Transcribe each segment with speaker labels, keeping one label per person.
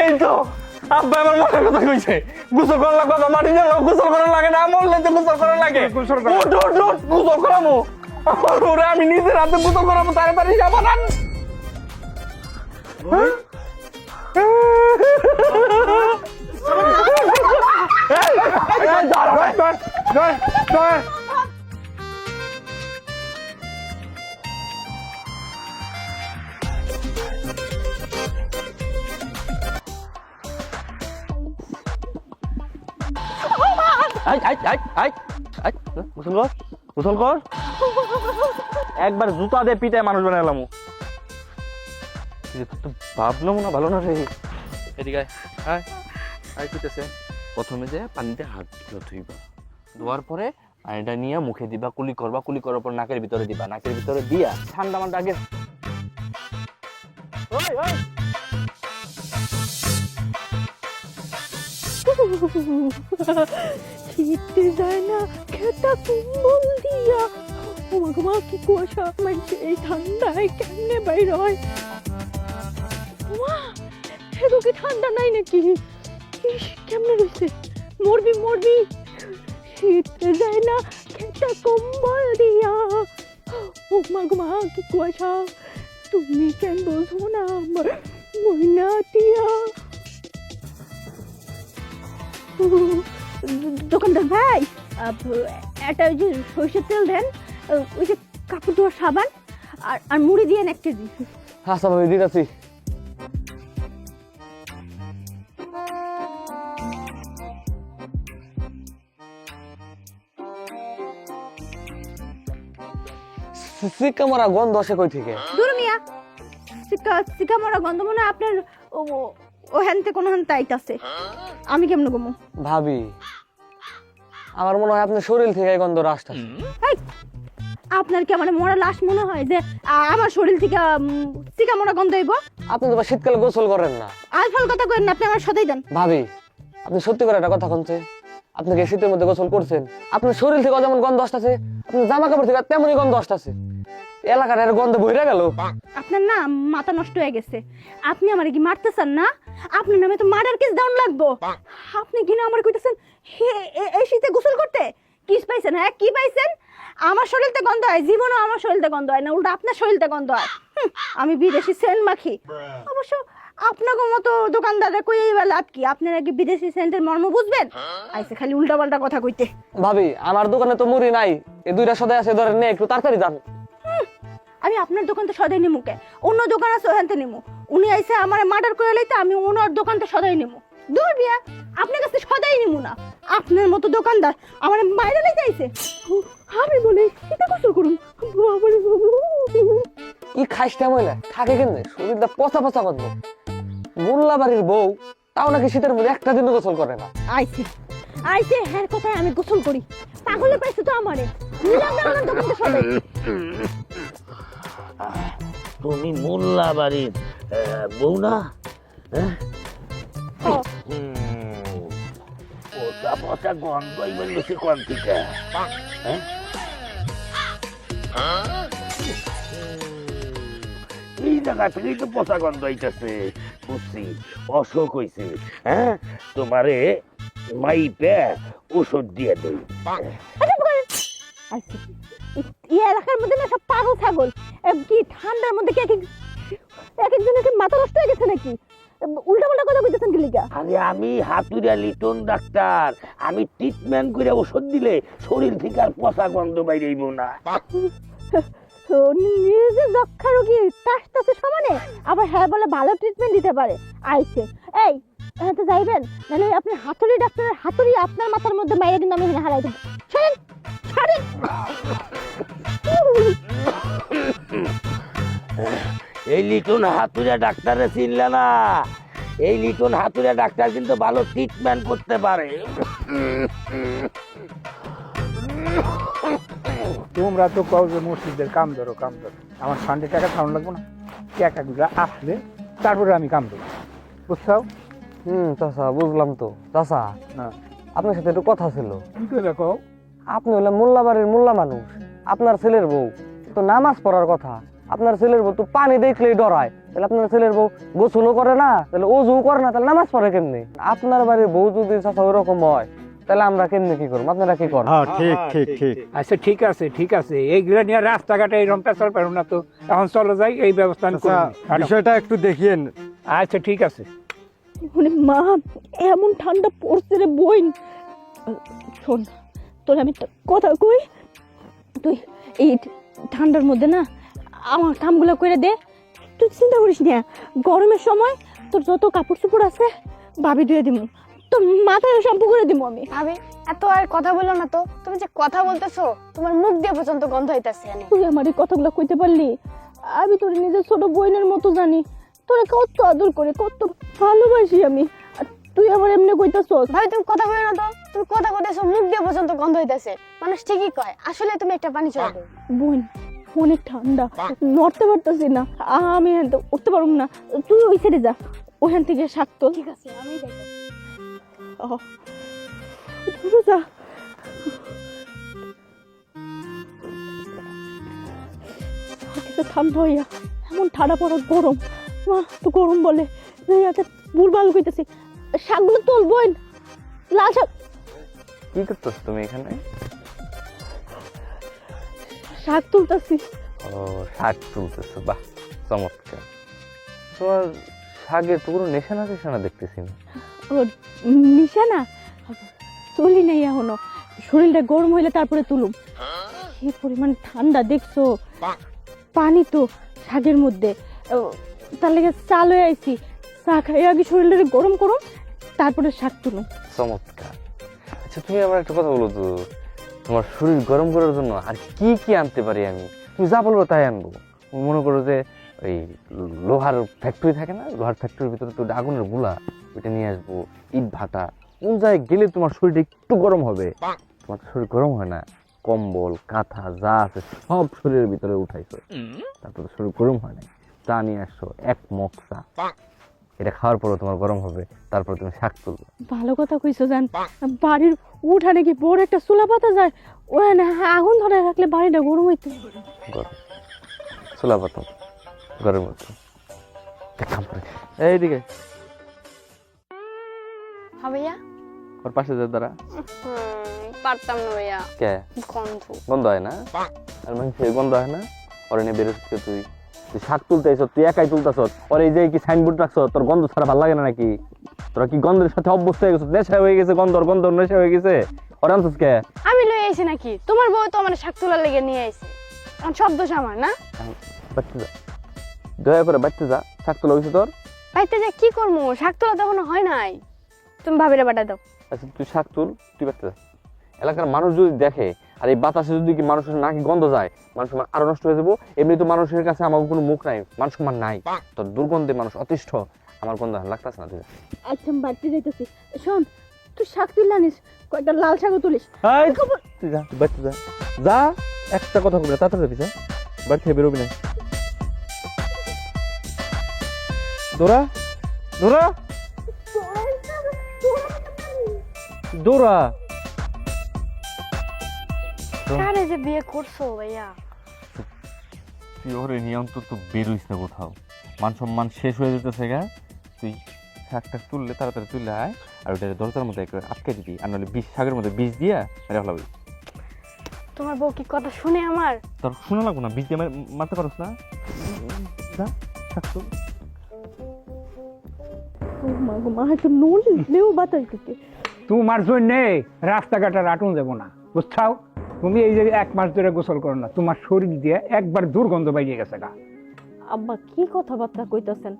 Speaker 1: এই তো আব্বা আমার মনের কথা কইছে, গোসল করা লাগবে, বাবা মাটি দিয়ে গোসল করা লাগে না, মরলে তো গোসল করা লাগে। গোসল গোসল করামো ওরে, আমি নিজের হাতে গোসল করাবো, তাড়াতাড়ি যাবো না। গোসল কর, একবার জুতা দিয়ে পিটায় মানুষ বানালাম। ভাবলো না ভালো না রে। এদিকে পিটেছে। প্রথমে যে পানিতে হাত ধুইবা, ধোয়ার পরে পানিটা নিয়ে মুখে দিবা, কুলি করবা, কুলি করার পর নাকের ভিতরে দিবা, নাকের ভিতরে দিয়া ঠান্ডা মানটা আগে।
Speaker 2: শীতে যায় না খেতা কুম্বল দিয়া, মা কি কুয়াশা, মানে এই ঠান্ডায় কেমনে বাইর হয়। মা এগো কি ঠান্ডা নাই নাকি? ইস কেমনে রয়েছে, মরবি মরবি। শীতে যায় না খেতা কুম্বল দিয়া, ও মা কি কুয়াশা, তুমি কেন বোঝো না আমার ময়না টিয়া। দোকানদার ভাই, একটা ওই যে সরষের তেল দেন, ওই যে কাপড় ধোয়ার সাবান, আর মুড়ি দিয়ে 1 কেজি।
Speaker 1: আচ্ছা ভাবি দিতেছি। সিকা মারা গন্ধ আসে কই থেকে?
Speaker 2: দূর মিয়া, সিকা মরা গন্ধ মনে হয় আপনার ও হ্যানতে কোনো হ্যান টাইট আছে। আমি কেমন গমু?
Speaker 1: ভাবি আমার মনে হয় আপনার শরীর থেকে এই গন্ধ আসছে।
Speaker 2: আপনার কি আমার মরা লাশ মনে হয় যে আমার শরীর থেকে সিকা মরা গন্ধ হইব?
Speaker 1: আপনি তো শীতকালে গোসল করেন না।
Speaker 2: আলফাল কথা কইেন না, আপনি আমার সদাই দেন।
Speaker 1: ভাবি আপনি সত্যি করে একটা কথা শুনছে, আপনি কি শীতের মধ্যে গোসল করছেন? আপনার শরীর থেকে যেমন গন্ধ আসতেছে, আপনার জামা কাপড় থেকে তেমনই গন্ধ আসতেছে। এলাকার এর গন্ধ বইরা গেল।
Speaker 2: আপনার না মাথা নষ্ট হয়ে গেছে। আপনি আমারে কি মারতেছেন না? আপনার নামে তো মার্ডার কেস ডাউন লাগবো। আপনি কি না আমার কইতেছেন এই শীতে গোসল করতে? কি পাইছেন? হ্যাঁ কি পাইছেন? আমার শরীরতে গন্ধ হয়, জীবনও আমার শরীরতে গন্ধ হয় না, উল্টা আপনার শরীরতে গন্ধ হয়। আমি বিদেশি সেন্ট মাখি। অবশ্য আপনাকে মতো দোকানদাররা কই এইবার লাভ কি? আপনারা কি বিদেশি সেন্টের মর্ম বুঝবেন? আইসে খালি উল্টা পাল্টা কথা কইতে।
Speaker 1: ভাবি আমার দোকানে তো মুড়ি নাই, এই দুইটা সদাই আছে, ধরেন নে একটু তাড়াতাড়ি যান।
Speaker 2: আমি আপনার দোকান তো সদাই নিমু কে? অন্য দোকান আছে ওখানতে নিমু। উনি আইসে আমার মার্ডার করে লইতে, আমি ওনার দোকান তো সদাই নিমু। দূর বিয়া, আপনার কাছে সদাই নিমু না। আপনার মতো দোকানদার আমার বাইরে লইতে আইছে। আমি বলি এটা গোসল করুন।
Speaker 1: কি খাইছটা মইলা থাকে কেন? শরীরটা পচা পচা করবে। মোল্লা বাড়ির বউ তাও নাকি শীতের মধ্যে একটা দিন গোসল করে না।
Speaker 2: আইছে হ্যাঁ কথায় আমি গোসল করি। পাগলে পাইছে তো আমারে। নিলাম না আমার দোকান তো সদাই।
Speaker 3: তুমি মোল্লা বাড়ির বউ না? পচা পচা গন্ধই বলছে কোন থেকে? এই জায়গা থেকেই তো পচা গন্ধ হইতেছে। বুঝছি অসুখ হয়েছে। হ্যাঁ তোমারে মাইপে ওষুধ দিয়ে দেই।
Speaker 2: এই এলাকার মধ্যে না সব পাগল ছাগল। কি ঠান্ডার মধ্যে কি এক একজনের কি মাথা নষ্ট হয়ে গেছে নাকি? উল্টা পাল্টা কথা কইতেছেন কি লিগা?
Speaker 3: আরে আমি হাতুড়িয়া লিটন ডাক্তার, আমি ট্রিটমেন্ট করে ওষুধ দিলে শরীর থেকে আর পচা গন্ধ বাইরেইব না।
Speaker 2: নিজে যক্ষা রোগী তার সাথে সমানে আবার হ্যাঁ বলে ভালো ট্রিটমেন্ট দিতে পারে। আইছে এই এত যাইবেন নাহলে আপনি হাতুড়ি ডাক্তারের হাতুড়ি আপনার মাথার মধ্যে মাইরে কিন্তু আমি হারাই দেব। শুনেন ছাড়েন।
Speaker 3: এই লিটন হাতুড়িয়া ডাক্তারে চিনলে না? এই লিটন হাতুড়িয়া ডাক্তার কিন্তু ভালো ট্রিটমেন্ট করতে পারে।
Speaker 4: তোমরা তো কও যে মসজিদের কাম ধরো কাম ধরো, আমার ফান্ডে টাকা খাওয়ানো লাগবো না? টাকাগুলো আসলে তারপরে আমি কাম দেবো, বুঝছো?
Speaker 1: চাচা বুঝলাম তো। চাচা আপনার সাথে একটু কথা ছিল।
Speaker 4: কি করে কও?
Speaker 1: আপনি হলে মোল্লা বাড়ির মোল্লা মানুষ, আপনার ছেলের বউ তো নামাজ পড়ার কথা,
Speaker 5: আপনার ছেলের বউ তো পানি দেখলেই ডরায়, তাহলে আপনার ছেলের বউ গোসলও করে না, তাহলে ওযু করে না, তাহলে নামাজ পড়ে কেমনি? আপনার বাড়ির বউ যদি চাচা ওইরকম হয়, তাহলে আমরা কেমনি কি করবো? আপনারা কি করেন?
Speaker 4: হ্যাঁ ঠিক ঠিক ঠিক আচ্ছা ঠিক আছে এইগুলা নিয়ে রাস্তাঘাটে এরকম পেছাল পারো না তো, এখন চলো যাই, এই ব্যবস্থা আমি করে দিই।
Speaker 6: বিষয়টা একটু দেখিয়েন।
Speaker 4: আচ্ছা ঠিক আছে।
Speaker 2: মানে মা এমন ঠান্ডা পড়ছে রে বোন। শোন তোর আমি একটা কথা কই, তুই এই ঠান্ডার মধ্যে না আমার কামগুলো করে দে। তুই চিন্তা করিস না, গরমের সময় তোর যত কাপড় চোপড় আছে ভাবি ধুয়ে দিব, তোর মাথায় শ্যাম্পু করে দিব আমি।
Speaker 7: ভাবি এত আর কথা বলো না তো, তুমি যে কথা বলতেছো তোমার মুখ দিয়ে পর্যন্ত গন্ধ হইতাছে।
Speaker 2: তুই আমার এই কথাগুলো কইতে পারলি? আমি তোর নিজের ছোট বোনের মতো জানি, তোরে কত আদর করে কত ভালোবাসি আমি, আর তুই আমার এমনি কইতাছস।
Speaker 7: ভাবি তুমি কথা বলো না তো, তুমি কথা কইতেছো মুখ দিয়ে পর্যন্ত গন্ধ হইতাছে। মানুষ ঠিকই কয়, আসলে তুমি একটা পানি চড়া দাও।
Speaker 2: বোন অনেক ঠান্ডা, নড়তে পারতেছি না, আমি এখান থেকে উঠতে পারব না, তুই ওই সাইডে যা, ওখান থেকে শাক তোল।
Speaker 7: ঠিক আছে আমি যাইতাছি।
Speaker 2: দূরে যা। ঠান্ডা হইয়া এমন ঠান্ডা পড়া গরম, মা তো গরম বলে ভুলভাল কইতেছি। শাকগুলো তোল বোন, লাল শাক।
Speaker 1: কি করতেছ তুমি এখানে?
Speaker 2: শাক তুলতেছি।
Speaker 1: ও শাক তুলতেছো, বাহ চমৎকার। তোমার শাকের তো কোনো নেশানা টেশানা দেখতেছি না।
Speaker 2: ও নিশানা তুলি নাই এখনো, শরীরটা গরম হইলে তারপরে তুলুম। কি পরিমাণ ঠান্ডা দেখছো, পানি তো শাকের মধ্যে, তার লেগে চাল হয়ে আইছি, চা খাই আগে শরীরটা গরম করুম তারপরে শাক তুলুম।
Speaker 1: চমৎকার। আচ্ছা তুমি আমার একটা কথা বলো তো, তোমার শরীর গরম করার জন্য আর কি কি আনতে পারি আমি? তুমি যা বলবো তাই আনবো। মনে করো যে ওই লোহার ফ্যাক্টরি থাকে না, লোহার ফ্যাক্টরির ভিতরে তো আগুনের গুলা, ওইটা নিয়ে আসবো, ইট ভাটা। কোন জায়গায় গেলে তোমার শরীরটা একটু গরম হবে? তোমার শরীর গরম হয় না, কম্বল কাঁথা যা আছে সব শরীরের ভিতরে উঠাইছো, তারপরে শরীর গরম হয় না। চা নিয়ে আসছো, এক মগ চা, এটা খাওয়ার পরও তোমার গরম হবে, তারপর তুমি শাক তুলবে।
Speaker 2: ভালো কথা কইছো জান, বাড়ির উঠানে কি বড় একটা চুলা পাতা যায়, ওখানে আগুন ধরে রাখলে বাড়িটা গরম হইতো।
Speaker 1: গরম চুলা পাতাম গরম হতো। এক কাম করে এইদিকে
Speaker 7: হ্যাঁ ভাইয়া।
Speaker 1: ওর পাশে যে দাঁড়া।
Speaker 7: পারতাম না ভাইয়া,
Speaker 1: কে
Speaker 7: গন্ধ।
Speaker 1: গন্ধ হয় না? আর মানুষের গন্ধ হয় না? ওর এনে বেরোচ্ছে তুই, তুই শাক তুলতে আইছ, তুই একাই তুলতেছ, ওর এই যে কি সাইনবোর্ড রাখছ, তোর গন্ধ ছাড়া ভালো লাগে না নাকি? তোরা কি গন্ধের সাথে অভ্যস্ত হয়ে গেছো? নেশা হয়ে গেছে, গন্ধ নেশা হয়ে গেছে। ওর আনছিস কে?
Speaker 7: আমি লই আইছি নাকি? তোমার বউ তো আমার শাক তোলার লেগে নিয়ে আইছে, এখন সব দোষ আমার না?
Speaker 1: বাড়তে যা, দয়া করে বাড়তে যা। শাক তোলা হয়েছে তোর?
Speaker 7: বাইতে যে কি করবো, শাক তোলা তো এখনো হয় নাই। তুমি ভাবিরে বাটা দাও।
Speaker 1: আচ্ছা তুই শাক তুল, তুই বাড়তে যা। এলাকার মানুষ যদি দেখে আর এই বাতাসে যদি কি মানুষের নাকি গন্ধ যায়, মানুষের মান আরো নষ্ট হয়ে যাবো। এমনি তো মানুষের কাছে আমার কোনো মুখ নাই, মান সম্মান নাই, তোর দুর্গন্ধে মানুষ অতিষ্ঠ, আমার গন্ধ লাগতেছে না। তুই
Speaker 2: আচ্ছা আমি বাড়তে যাইতেছি। শোন তুই শাক তুলে আনিস, কয়েকটা লাল শাকও তুলিস।
Speaker 1: তুই যা, তুই বাড়তে যা, যা। একটা কথা বলবে তাড়াতাড়ি যাবি, যা বাড়ি থেকে বেরোবি না। দৌড়া দৌড়া দৌড়া।
Speaker 7: কারে যে বিয়ে করছো ভাইয়া?
Speaker 1: তুই ওরে নিয়ে অন্তত বেরোইস না কোথাও, মান সম্মান শেষ হয়ে যেতেছে গা। তুই শাকটা তুললে তাড়াতাড়ি তুললে আয়, আর ওটা দরজার মধ্যে একবার আটকে দিবি, আর নাহলে বিষ শাকের মধ্যে বিষ দিয়া মেরে ফেলাবি।
Speaker 7: তোমার বউ কি কথা শুনে আমার?
Speaker 1: তোর শোনা লাগবো না, বিষ দিয়ে মারতে পারস না? যা শাক তুল।
Speaker 2: ও মা গো মা, একটু নড়লেও বাতাস দিতে।
Speaker 4: তোমার জন্যে রাস্তাঘাটে রাটুন যাবো না, বুঝছাও? তুমি এই যে 1 মাস ধরে গোসল করো না, তোমার শরীর দিয়ে একবার দুর্গন্ধ বাইরে গেছে গা।
Speaker 2: আব্বা কি কথাবার্তা কইতাছেন?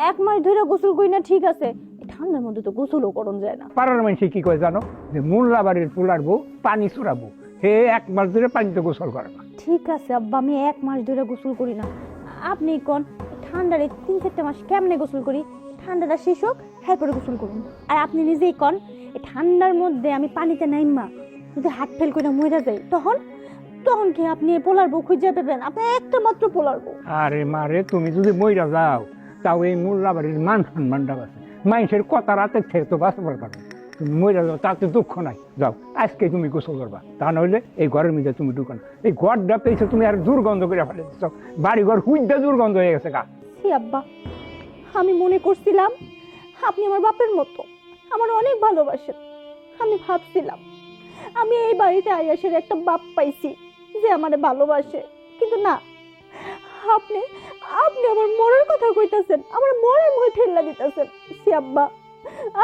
Speaker 2: 1 মাস ধরে গোসল করি না ঠিক আছে, এই ঠান্ডার মধ্যে তো গোসলও করন যায় না।
Speaker 4: পাড়ার মানুষ কি কয় জানো? যে মোল্লা বাড়ির পোলার বউ পানি চুরাবো, হে 1 মাস ধরে পানিতে গোসল করে না।
Speaker 2: ঠিক আছে আব্বা, আমি 1 মাস ধরে গোসল করি না। আপনি কোন ঠান্ডার 3-4 মাস কেমনে গোসল করি? ঠান্ডাটা শেষ হোক এরপরে গোসল করুন। আর আপনি নিজেই কোন, এই ঠান্ডার মধ্যে আমি পানিতে নাইমা যদি হাত ফেল করে মরে যাই, তখন কি আপনি পোলার বউ খুঁজে পাবেন? আপনি একটা মাত্র পোলার বউ।
Speaker 4: আরে মারে, তুমি যদি মইরা যাও তাও এই মোল্লা বাড়ির মান সম্মানটা আছে, মানুষের কথা রাতে থেকে তো বাঁচবার পারবে। তুমি মরে যাও তাতে দুঃখ নাই, যাও আজকে তুমি গোসল করবা, তা নইলে এই ঘরের মধ্যে তুমি ঢুকো না। এই ঘরটা পেয়েছো তুমি আর দুর্গন্ধ করে ফেলে দিচ্ছ, বাড়ি ঘর হুইডা দুর্গন্ধ হয়ে গেছে গা।
Speaker 2: ছি আব্বা, আমি মনে করছিলাম আপনি আমার বাপের মতো, আমার অনেক ভালোবাসেন। আমি ভাবছিলাম আমি এই বাড়িতে আইয়াসের একটা বাপ পাইছি যে আমারে ভালোবাসে, কিন্তু না, আপনি আপনি আমার মরার কথা কইতাছেন, আমার মরার মুখে ঠেল্লা দিতেছেন। ছি আব্বা,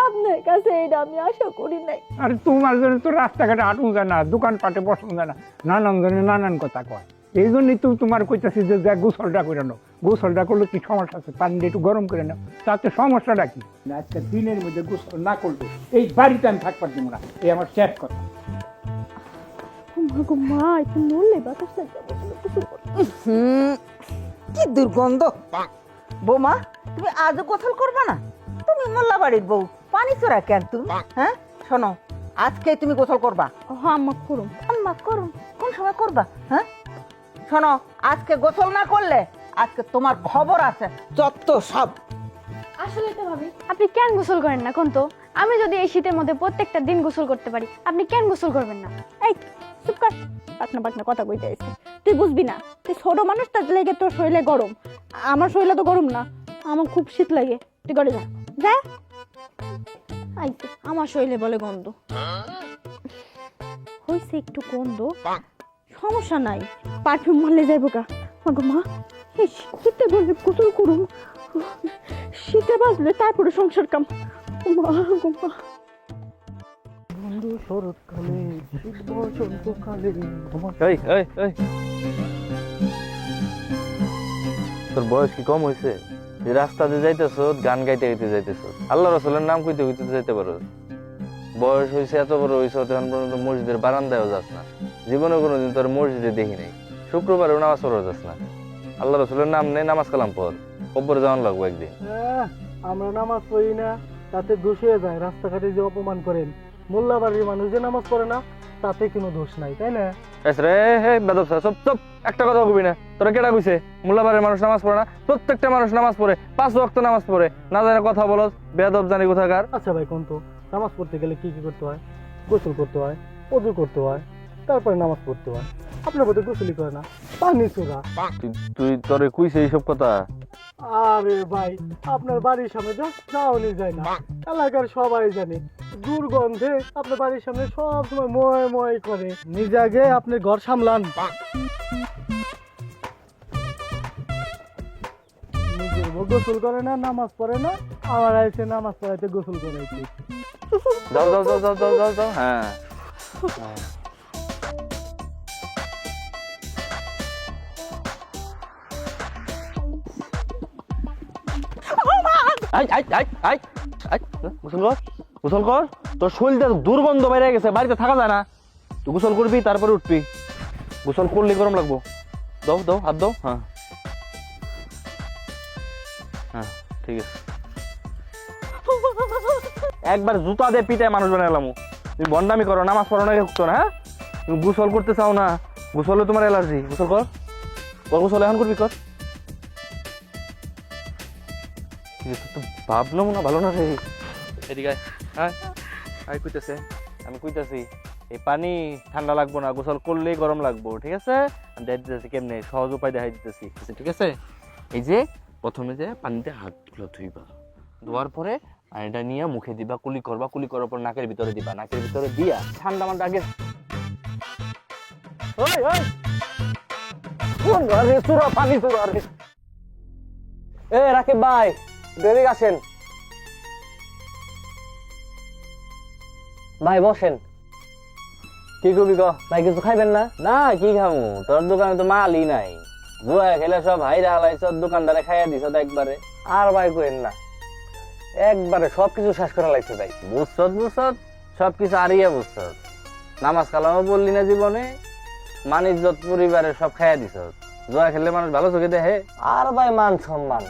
Speaker 2: আপনার কাছে এটা আমি আশা করি নাই।
Speaker 4: আর তোমার জন্য তো রাস্তাঘাটে হাঁটুন যায় না, দোকানপাটে বসুন যায় না, নানান জনে নানান কথা কয়। এই জন্যই তো তোমার কইতাছি যে গোসলটা করে নাও। গোসলটা করলে কি সমস্যা আছে? পানি একটু গরম করে নাও, তাতে সমস্যাটা কি? আজকে দিনের মধ্যে গোসল না করলে এই বাড়িতে আমি থাকবার দিব না, এই আমার শেষ কথা।
Speaker 2: মা একটু নড়লে বাতাস লাগবে,
Speaker 6: কি দুর্গন্ধ! বৌমা, তুমি আজও গোসল করবা না? তুমি মোল্লা বাড়ির বউ, পানি চোরা কেন তুমি? হ্যাঁ, শোনো, আজকে তুমি গোসল করবা।
Speaker 2: আম্মা করুন।
Speaker 6: আম্মা করুন? কোন সময় করবা? হ্যাঁ, শোনো, আজকে গোসল না করলে আজকে তোমার খবর আছে যত সব।
Speaker 7: আসলে তো ভাবি, আপনি কেন গোসল করেন না কোন তো? আমি যদি এই শীতের মধ্যে প্রত্যেকটা দিন গোসল করতে পারি, আপনি কেন গোসল করবেন না?
Speaker 2: এই চুপ কর, পাটনা পাটনা কথা কইতে আইছে। তুই বুঝবি না, তুই ছোট মানুষ, তার লেগে তোর শরীরে গরম। আমার শরীরে তো গরম না, আমার খুব শীত লাগে। তুই ঘরে যা, যা। আইছে আমার শরীরে বলে গন্ধ হইছে, একটু গন্ধ, সমস্যা নাই, পারফিউম মারলে যাইব গা। মাগো মা, এই শীতে বলে গোসল করুম, শীতে বাজলে তারপরে সংসার কাম। মা গো মা,
Speaker 1: এই এই এই, তোর বয়স কি কম হয়েছে? যে রাস্তাতে যাইতেছ, গান গাইতে গাইতে যাইতেছ, আল্লাহ রসুলের নাম কইতে কইতে যাইতে পারো। বয়স হয়েছে, এত বড় হয়েছে, তখন পর্যন্ত মসজিদের বারান্দায়ও যাস না। জীবনে কোনোদিন তোর মসজিদে দেখি নাই। শুক্রবারেও নামাজ পড়া যাস না। আল্লাহ রসুলের নাম নেই, নামাজ কালাম পর, কব্বরে যাওয়ান লাগবো একদিন।
Speaker 8: আমরা নামাজ পড়ি না তাতে দোষ হয়ে যায়? রাস্তাঘাটে যে অপমান করেন, মোল্লা বাড়ির মানুষ যে নামাজ পড়ে না তাতে কোনো দোষ নাই, তাই না?
Speaker 1: একটা কথা কবি না, তোরা কেটা কইছে মোল্লাবাড়ির মানুষ নামাজ পড়ে না? প্রত্যেকটা মানুষ নামাজ পড়ে, 5 ওয়াক্ত নামাজ পড়ে। না জানে কথা বলো, বেয়াদব জানি কোথাকার।
Speaker 8: আচ্ছা ভাই, কোন তো নামাজ পড়তে গেলে কি কি করতে হয়? গোসল করতে হয়, ওযু করতে হয়, তারপরে নামাজ পড়তে হয়। আপনার বোধহয় গোসলই করে না, পানি চোরা।
Speaker 1: তুই তোরে কইছে এইসব কথা?
Speaker 8: আরে ভাই, আপনার বাড়ির সামনে যাওয়ানি যায় না, এলাকার সবাই জানে। দুর্গন্ধে আপনার বাড়ির সামনে সব সময় ময় ময় করে। নিজে আগে আপনি ঘর সামলান। নিজের বউ গোসল করে না, নামাজ পড়ে না, আমার আইসে নামাজ পড়াইতে গোসল করাইতে।
Speaker 1: যাও যাও যাও যাও যাও যাও যাও। হ্যাঁ, গোসল কর, গোসল কর। তোর শরীরটা দুর্গন্ধ বাইরে গেছে, বাড়িতে থাকা যায় না। তুই গোসল করবি, তারপরে উঠবি। গোসল করলে গরম লাগবো। দাও দাও, হাত দাও। হ্যাঁ হ্যাঁ, ঠিক আছে। একবার জুতা দিয়ে পিটায় মানুষ বানালাম। তুমি বন্ডামি করো, নামাজ পড়ো না, উঠতো না। হ্যাঁ, তুমি গোসল করতে চাও না, গোসলে তোমার অ্যালার্জি। গোসল কর, গোসল এখন করবি, কর। ভাবলাম না, ভালো না রে। এদিকে হ্যাঁ, আমি কইতেছে, আমি কইতেছি এই পানি ঠান্ডা লাগবো না, গোসল করলেই গরম লাগবো। ঠিক আছে, আমি দেখাই দিতেছি কেমনে, সহজ উপায় দেখাই দিতেছি। ঠিক আছে, এই যে প্রথমে যে পানিতে হাতগুলো ধুইবা, ধোয়ার পরে পানিটা নিয়ে মুখে দিবা, কুলি করবা, কুলি করার পর নাকের ভিতরে দিবা, নাকের ভিতরে দিয়া ঠান্ডা মানটা আগে। ওই ওই, কোন ঘরে চুরা পানি চুরা রে?
Speaker 5: এ রাকিব ভাই, দেরি আসেন ভাই, বসেন।
Speaker 1: কি করবি ক?
Speaker 5: ভাই কিছু খাইবেন না?
Speaker 1: না, কি খামু? তোর দোকানে তো মালই নাই। জুয়া খেলে সব হাইরা হালাইছ, দোকানদারে খাইয়া দিছ একবারে।
Speaker 5: আর ভাই কইেন না, একবারে সবকিছু শেষ করে লাগছে ভাই।
Speaker 1: বুঝছত বুঝছত, সবকিছু আরিয়া বুঝছত। নামাজ কালামও বললি না জীবনে, মান ইজ্জত পরিবারের সব খাইয়া দিছ। জুয়া খেললে মানুষ ভালো চোখে দেখে।
Speaker 5: আর ভাই মান সম্মান,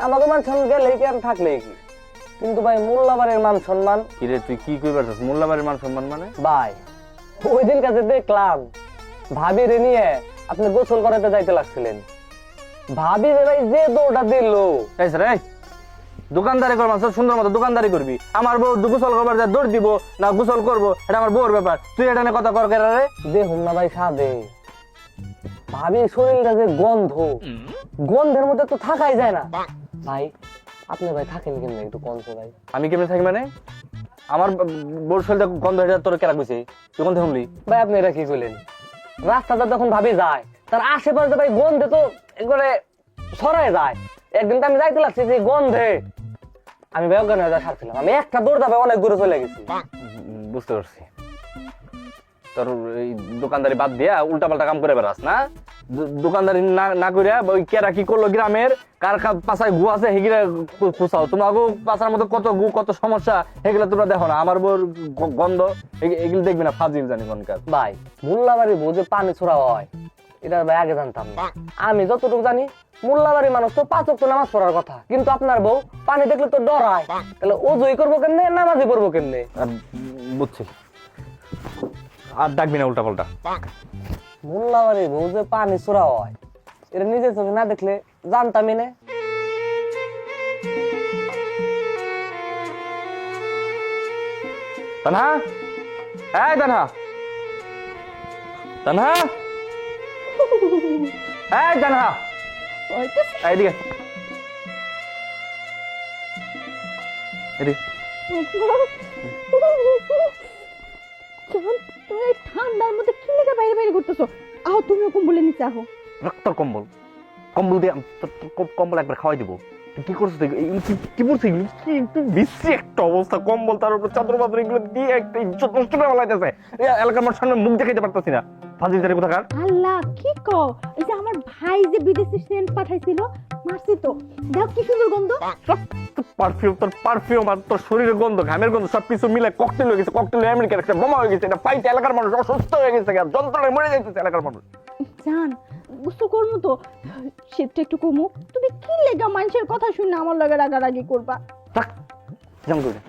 Speaker 5: আমাকে মান সম্মান গেলেই কি আর থাকলেই কি, কিন্তু ভাই মোল্লাবাড়ির মান সম্মান।
Speaker 1: কিরে তুই কি কইবার চাস? মোল্লাবাড়ির মান সম্মান মানে?
Speaker 5: ভাই ওই দিন কাছে দেখলাম ভাবি রে নিয়ে আপনি গোসল করাতে যাইতে লাগছিলেন। ভাবি রে ভাই যে দৌড়টা দিল,
Speaker 1: দোকানদারি করবা সুন্দর মতো দোকানদারি করবি। আমার বউ গোসল করবার যা দৌড় দিব না গোসল করবো এটা আমার বউর ব্যাপার, তুই এটা নিয়ে কথা কর কে রে?
Speaker 5: দেখুন না ভাই সাদে ভাবি শরীরটা যে গন্ধ, গন্ধের মধ্যে তো থাকাই যায় না ভাই। আপনি ভাই থাকেন কেমনে একটু কম তো ভাই।
Speaker 1: আমি কেমনে থাকি মানে? আমার বউর শরীরটা গন্ধ এটা তোর কে রাখবি? তুই কোন শুনলি?
Speaker 5: ভাই আপনি এটা কি করলেন? রাস্তাটা যখন ভাবি যায় তার আশেপাশে ভাই গন্ধে তো একবারে ছড়ায় যায়। একদিন তো আমি যাইতে লাগছি যে গন্ধে আমি ভাই অজ্ঞান হয়ে সারছিলাম, আমি একটা দৌড় দাবে অনেক দূরে চলে গেছি।
Speaker 1: বুঝতে পারছি, তোর এই দোকানদারি বাদ দিয়া উল্টা পাল্টা কাম করে বেড়াস না? দোকানদারি না করিয়া ওই কেরা কি করলো গ্রামের কার পাশায় গু আছে সেগুলা খুঁচাও। তোমাকে পাশার মধ্যে কত গু কত সমস্যা সেগুলো তোমরা দেখো না। আমার বউর গন্ধ এগুলো দেখবি না, ফাজিল জানি কোনকার।
Speaker 5: ভাই মোল্লাবাড়ি বউ যে পানি ছোড়া হয় এটা ভাই আগে জানতাম না। আমি যতটুকু জানি মোল্লাবাড়ি মানুষ তো 5 ওয়াক্ত নামাজ পড়ার কথা, কিন্তু আপনার বউ পানি দেখলে তো ডরায়। তাহলে ওযুই করবো কেমনে, নামাজই পড়বো কেমনে?
Speaker 1: বুঝছি, আর ডাকবি না উল্টা পাল্টা।
Speaker 5: মোল্লাবাড়ি বউ যে পানি ছোড়া হয় এটা নিজের চোখে না দেখলে জানতামই না।
Speaker 1: তানহা, এই তানহা, তানহা, এই তানহা, এইদিকে এদিকে।
Speaker 2: তুমি এই ঠান্ডার মধ্যে কি লেগে বাইরে বাইরে করতেছো? আহ তুমি কম্বলের নিচে আহো।
Speaker 1: তোর কম্বল, কম্বল দিয়ে কম্বল একবার খাওয়াই দিব। তুই কি করছিস? কি পড়ছিস এগুলো? কি তুই বিশ্রী একটা অবস্থা, কম্বল তার উপর চাদর বাদর এগুলো দিয়ে একটা ইজ্জত নষ্ট করে ফেলাইতেছে। এলাকার মানুষ সামনে মুখ দেখাইতে পারতেছি না, ফাজিল জারি কোথাকার।
Speaker 2: আল্লাহ কি কও? এই যে আমার ভাই যে বিদেশি সেন্ট পাঠাইছিল মারছি তো, দেখ কি সুন্দর গন্ধ।
Speaker 1: পারফিউম, তোর পারফিউম আর তোর শরীরের গন্ধ ঘামের গন্ধ সবকিছু মিলে ককটেল হয়ে গেছে। ককটেল আমেরিকার একটা বোমা হয়ে গেছে। এটা পাইতে এলাকার মানুষ অসুস্থ হয়ে গেছে, যন্ত্রণায় মরে যাইতেছে এলাকার মানুষ।
Speaker 2: জান গোসল করবো তো, শীতটা একটু কমুক। তুমি কি লেগা মানুষের কথা শুনে আমার লগে রাগারাগি করবা?
Speaker 1: থাক, যেমন করে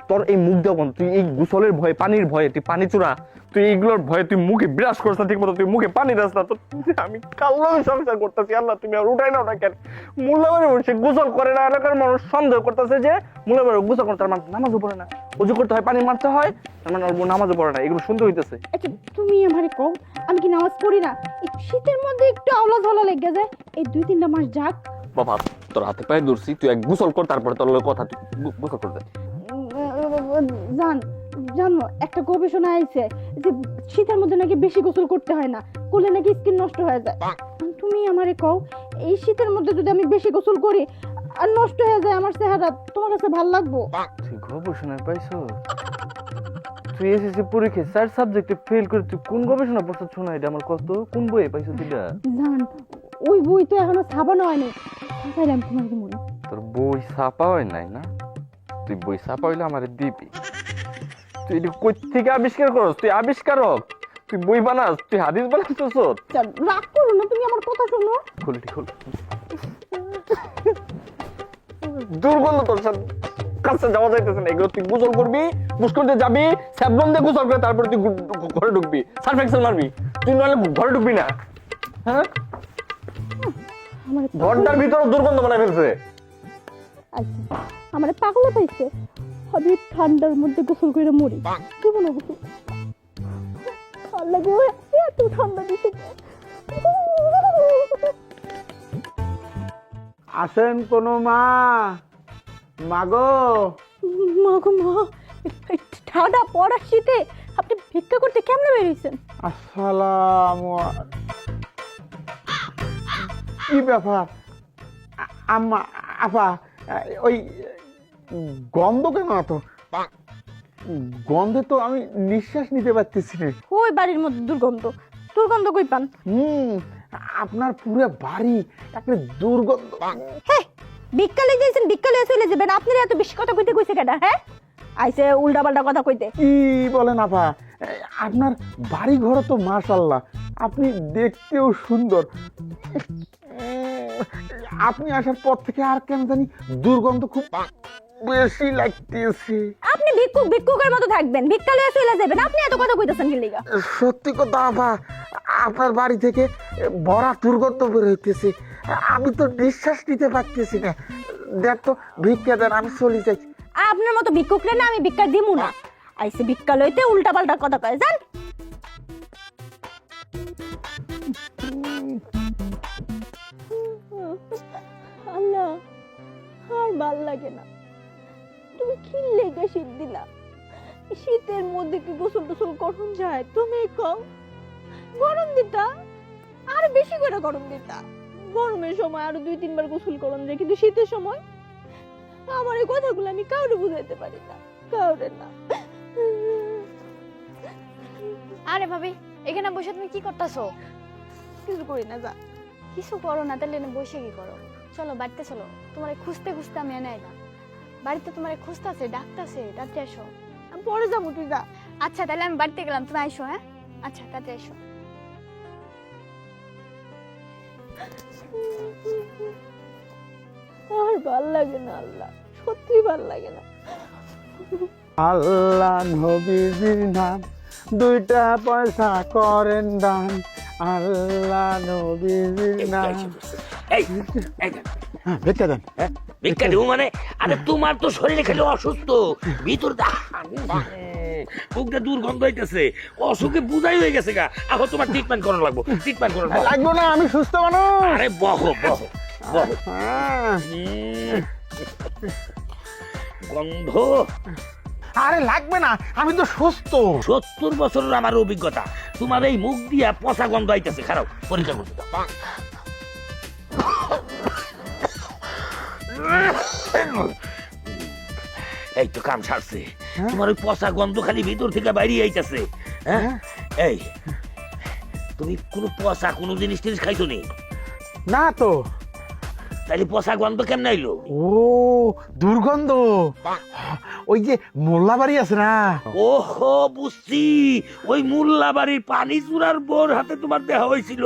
Speaker 1: তোর এই মুখ দেওয়া বন্ধ। তুই এই গোসলের ভয়ে, পানির ভয়ে, তুই পানি চূড়া, তুই এইগুলোর ভয়ে তুই মুখে বিরাজ করছ না ঠিক মতো, তুই মুখে পানি দাস না। তো আমি কাল্লা সংসার করতেছি, আল্লাহ তুমি আর উঠাই না ওটা কেন? মোল্লাবাড়ি সে গোসল করে না, এলাকার মানুষ সন্দেহ করতেছে যে মোল্লাবাড়ি গোসল করতে নামাজও পড়ে না, উজু করতে হয়, পানি মারতে হয়, তার মানে ওর নামাজও পড়ে না। এগুলো শুনতে হইতেছে।
Speaker 2: আচ্ছা তুমি আমারে কও, আমি কি নামাজ পড়ি না? এই শীতের মধ্যে একটু আওলা ঝোলা লেগে যায়, এই 2-3টা মাস যাক।
Speaker 1: বাবা তোর হাতে পায়ে ধরছি, তুই এক গোসল কর, তারপরে তোর লগে কথা, তুই গোসল করতে।
Speaker 2: জানো একটা গবেষণা আইছে যে শীতের মধ্যে নাকি বেশি গোসল করতে হয় না, করলে নাকি স্কিন নষ্ট হয়ে যায়। তুমি আমারে কও, এই শীতের মধ্যে যদি আমি বেশি গোসল করি আর নষ্ট হয়ে যায় আমার চেহারা, তোমার কাছে ভালো লাগবো?
Speaker 1: তুই গবেষণা পাইছো? তুই এসএসসি পরীক্ষা 4 সাবজেক্টে ফেল করে তুই কোন গবেষণা পড়ছিস? শোনা এটা আমার কত, কোন বইয়ে পাইছো তুই?
Speaker 2: জান ওই বই তো এখনো ছাপানো হয়নি, ছাপাইলাম তোমার কি মনে?
Speaker 1: তোর বই ছাপা হয় নাই না? তুই বই ছাপা হইলে আমারে দিবি। তুই এটা কই থেকে আবিষ্কার করস? তুই আবিষ্কারক, তুই বই বানাস, তুই হাদিস বানাইছস।
Speaker 2: রাগ করো না, তুমি আমার কথা শোনো।
Speaker 1: খুলটি খুল, দুর্গন্ধ তোর সাথে কাছে যাওয়া যাইতেছে না। এগুলো তুই গোসল করবি, গোসল করতে যাবি, স্যাবলন দিয়ে গোসল করে তারপরে তুই ঘরে ঢুকবি, সার্ফ এক্সেল মারবি। তুই নাহলে ঘরে ঢুকবি না। হ্যাঁ, ঘরটার ভিতরে দুর্গন্ধ বানাই ফেলছে।
Speaker 2: আচ্ছা আমার পাগলে পাইছে, আমি ঠান্ডার মধ্যে গোসল করে মরি, দেবো না গোসল। আল্লাহ গো, এত ঠান্ডা দিছে।
Speaker 8: আসেন কোনো মা, মাগো।
Speaker 2: মা গো মা, ঠান্ডা পড়া শীতে আপনি ভিক্ষা করতে কেমনে বেরিয়েছেন?
Speaker 8: আসসালামু কি ব্যাপার আম্মা, আপা? ওই গন্ধ কেন এত? গন্ধে তো আমি নিঃশ্বাস নিতে পারতেছি না।
Speaker 2: ওই বাড়ির মধ্যে দুর্গন্ধ, দুর্গন্ধ কই পান?
Speaker 8: আপনার পুরো বাড়ি একটা দুর্গন্ধ।
Speaker 2: হ্যাঁ বিকালে যাইছেন, বিকালে চলে যাবেন। আপনার এত বেশি কথা কইতে কইছে কেডা? হ্যাঁ আইছে উল্টা পাল্টা কথা কইতে।
Speaker 8: কি বলেন আপা? আপনার বাড়ি ঘর তো মাশাআল্লাহ, আপনি দেখতেও সুন্দর। আপনি আসার পর থেকে আর কেন জানি দুর্গন্ধ খুব বেশি লাগতেছে।
Speaker 2: আপনি ভিক্ষুক ভিক্ষুকের মতো থাকবেন, ভিক্ষালে চলে যাবেন। আপনি এত কথা কইতেছেন কি লিগা?
Speaker 8: সত্যি কথা আপা, আপনার বাড়ি থেকে ভরা দুর্গন্ধ বের হইতেছে, আমি তো নিঃশ্বাস নিতে পারতেছি না।
Speaker 9: দেখ তো ভিক্ষা দেন, আমি চলে যাই।
Speaker 2: আপনার মতো ভিক্ষুকরে না আমি ভিক্ষা দিমু না। আইসে ভিক্ষা লইতে উল্টা পাল্টা কথা কয়, জান। আল্লাহ, আর ভাল লাগে না। তুমি কি লেগে শীত দিলা? শীতের মধ্যে কি গোসল টোসল করুন যায়? তুমি কও গরম দিতা, আর বেশি করে গরম দিতা। গরমের সময় আরো 2-3 বার গোসল করুন যায়, কিন্তু শীতের সময় আমার এই কথাগুলো আমি কাউরে বুঝাইতে পারি না, কাউরে না।
Speaker 7: আরে ভাবি, এখানে বসে তুমি কি করতেছো?
Speaker 2: কিছু করি না, যা।
Speaker 7: কিছু করো না, তাহলে এনে বসে কি করো? চলো বাড়িতে চলো, তোমারে খুঁজতে খুঁজতে আমি এনে আইলাম। বাড়িতে তোমারে খুঁজতেছে, ডাকতেছে, তাড়াতাড়ি আসো।
Speaker 2: আমি পরে যাবো, তুই যা।
Speaker 7: আচ্ছা তাহলে আমি বাড়িতে গেলাম, তুমি আইসো। হ্যাঁ আচ্ছা, তাড়াতাড়ি এসো।
Speaker 2: আর ভাল লাগে না আল্লাহ, সত্যি ভাল লাগে না।
Speaker 9: আল্লাহ নবীজির নাম, 2টা পয়সা করেন দান। আল্লাহ নবীজির নাম।
Speaker 3: এই এই
Speaker 9: ভিক্ষা দেন।
Speaker 3: ভিক্ষা দেবো মানে? আরে তোমার তো শরীরে খালি অসুস্থ, ভিতর মুখটা দুর্গন্ধ হইতেছে, অসুখে বুঝাই হয়ে গেছে গা। এখন তোমার ট্রিটমেন্ট করানো লাগবো, ট্রিটমেন্ট করানো
Speaker 9: লাগবো না, আমি সুস্থ মানুষ।
Speaker 3: আরে বহো বহো বহো। গন্ধ।
Speaker 9: আরে লাগবে না, আমি তো সুস্থ।
Speaker 3: 70 বছরের আমার অভিজ্ঞতা, তোমার এই মুখ দিয়া পচা গন্ধ আইতেছে। খারাপ পরিষ্কার করতে দাও। এই তো কাম সারছে, তোমার ওই পচা গন্ধ খালি ভিতর থেকে বাইরে আইতেছে। হ্যাঁ, এই তুমি কোনো পচা কোনো জিনিস টিনিস খাইছো নি?
Speaker 9: না তো।
Speaker 3: তাহলে পচা গন্ধ কেমন আইলো?
Speaker 9: ও দুর্গন্ধ, ওই যে মোল্লা বাড়ি আছে না,
Speaker 3: ওহো বুঝছি, ওই মোল্লা বাড়ির পানি চুরার বোর হাতে তোমার দেখা হয়েছিল।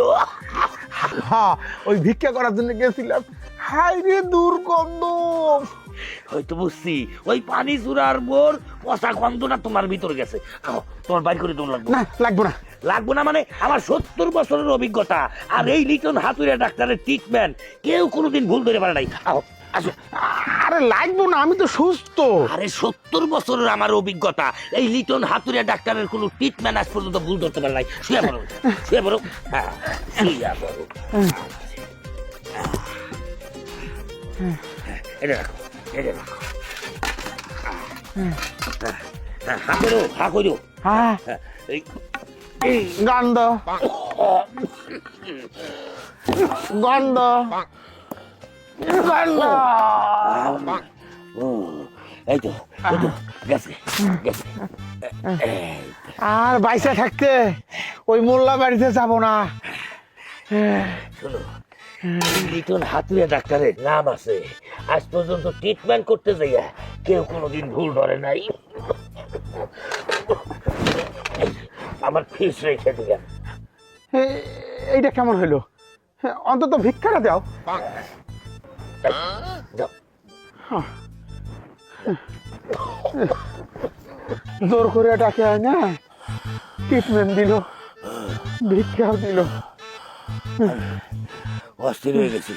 Speaker 9: হ্যাঁ, ওই ভিক্ষা করার জন্য গেছিলাম। হাই রে দুর্গন্ধ।
Speaker 3: হয়তো বুঝছি, ওই পানি চুরার বোর পচা গন্ধটা তোমার ভিতরে গেছে। আহ, তোমার বাইর করে তোমার লাগবে
Speaker 9: না, লাগবো না।
Speaker 3: লাগবো না মানে? আমার 70 বছরের অভিজ্ঞতা আর এই লিটন হাতুড়িয়া ডাক্তারের ট্রিটমেন্ট কেউ কোনোদিন ভুল ধরে পারে নাই। আহ, আসো।
Speaker 9: আরে লাগবো না, আমি তো সুস্থ।
Speaker 3: আরে 70 বছরের আমার অভিজ্ঞতা, এই লিটন হাতুড়িয়া ডাক্তারের কোনো ট্রিটমেন্ট আজ পর্যন্ত ভুল ধরতে পারে নাই। শুয়ে পড়ো, শুয়ে পড়ো। হ্যাঁ, শুয়ে পড়ো। এটা রাখো, এটা রাখো। হা করো, হা করো।
Speaker 9: হ্যাঁ,
Speaker 3: এই
Speaker 9: গন্ধ গন্ধ গন্ধ।
Speaker 3: ও, এই তো গেছে গেছে।
Speaker 9: আর বাইসা থাকতে ওই মোল্লা বাড়িতে যাব না।
Speaker 3: শোনো, লিটন হাতুড়িয়া ডাক্তারের নাম আছে, আজ পর্যন্ত ট্রিটমেন্ট করতে যাইয়া কেউ কোনোদিন ভুল ধরে নাই। আমার ফিস রেখে দিলা।
Speaker 9: এইটা কেমন হইলো? অন্তত ভিক্ষাটা দাও।
Speaker 3: যাও।
Speaker 9: জোর করে ডাকে আয় না, ট্রিটমেন্ট দিল, ভিক্ষাও দিল।
Speaker 3: অস্থির হয়ে গেছি।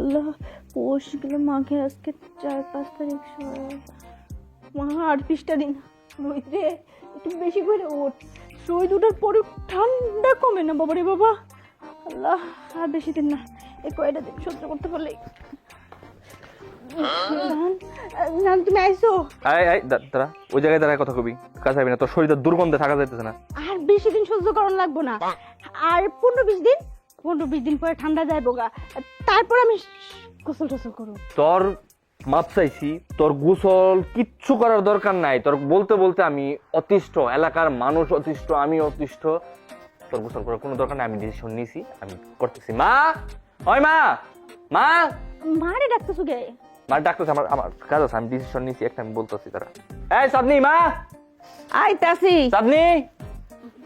Speaker 2: আল্লাহ, পৌষগুলো মাকে আজকে 4-5 তারিখ সময়। মা, আর 20টা দিন রোদ রে, একটু বেশি করে ওঠ। রোদ উঠার পরে ঠান্ডা কমে না বাবা রে বাবা। আল্লাহ, আর বেশি দিন না, এই কয়টা দিন সহ্য করতে পারলেই। জান, তুমি আইসো?
Speaker 1: দাঁড়া, ওই জায়গায় দাঁড়ায় কথা কবি, কাছে না, তোর শরীরের দুর্গন্ধে থাকা যাইতেছে না।
Speaker 2: আর বেশি দিন সহ্য করার লাগবো না, আর 15-20 দিন পরে ঠান্ডা যাইবো গা, তারপর আমি গোসল টোসল করবো।
Speaker 1: তোর মাপ চাইছি, তোর গোসল কিচ্ছু করার দরকার নাই। তোর বলতে বলতে আমি অতিষ্ঠ, এলাকার মানুষ অতিষ্ঠ, আমি অতিষ্ঠ। তোর গোসল করার কোনো দরকার নাই, আমি ডিসিশন নিয়েছি, আমি করতেছি। মা, ওই মা, মা,
Speaker 2: মারে ডাকতেছো গে?
Speaker 1: মা ডাক্তার, আমার আমার কাজ আছে, আমি ডিসিশন নিয়েছি, একটা আমি বলতেছি। তারা এই চাঁদনি, মা
Speaker 6: আইতাছি।
Speaker 1: চাঁদনি,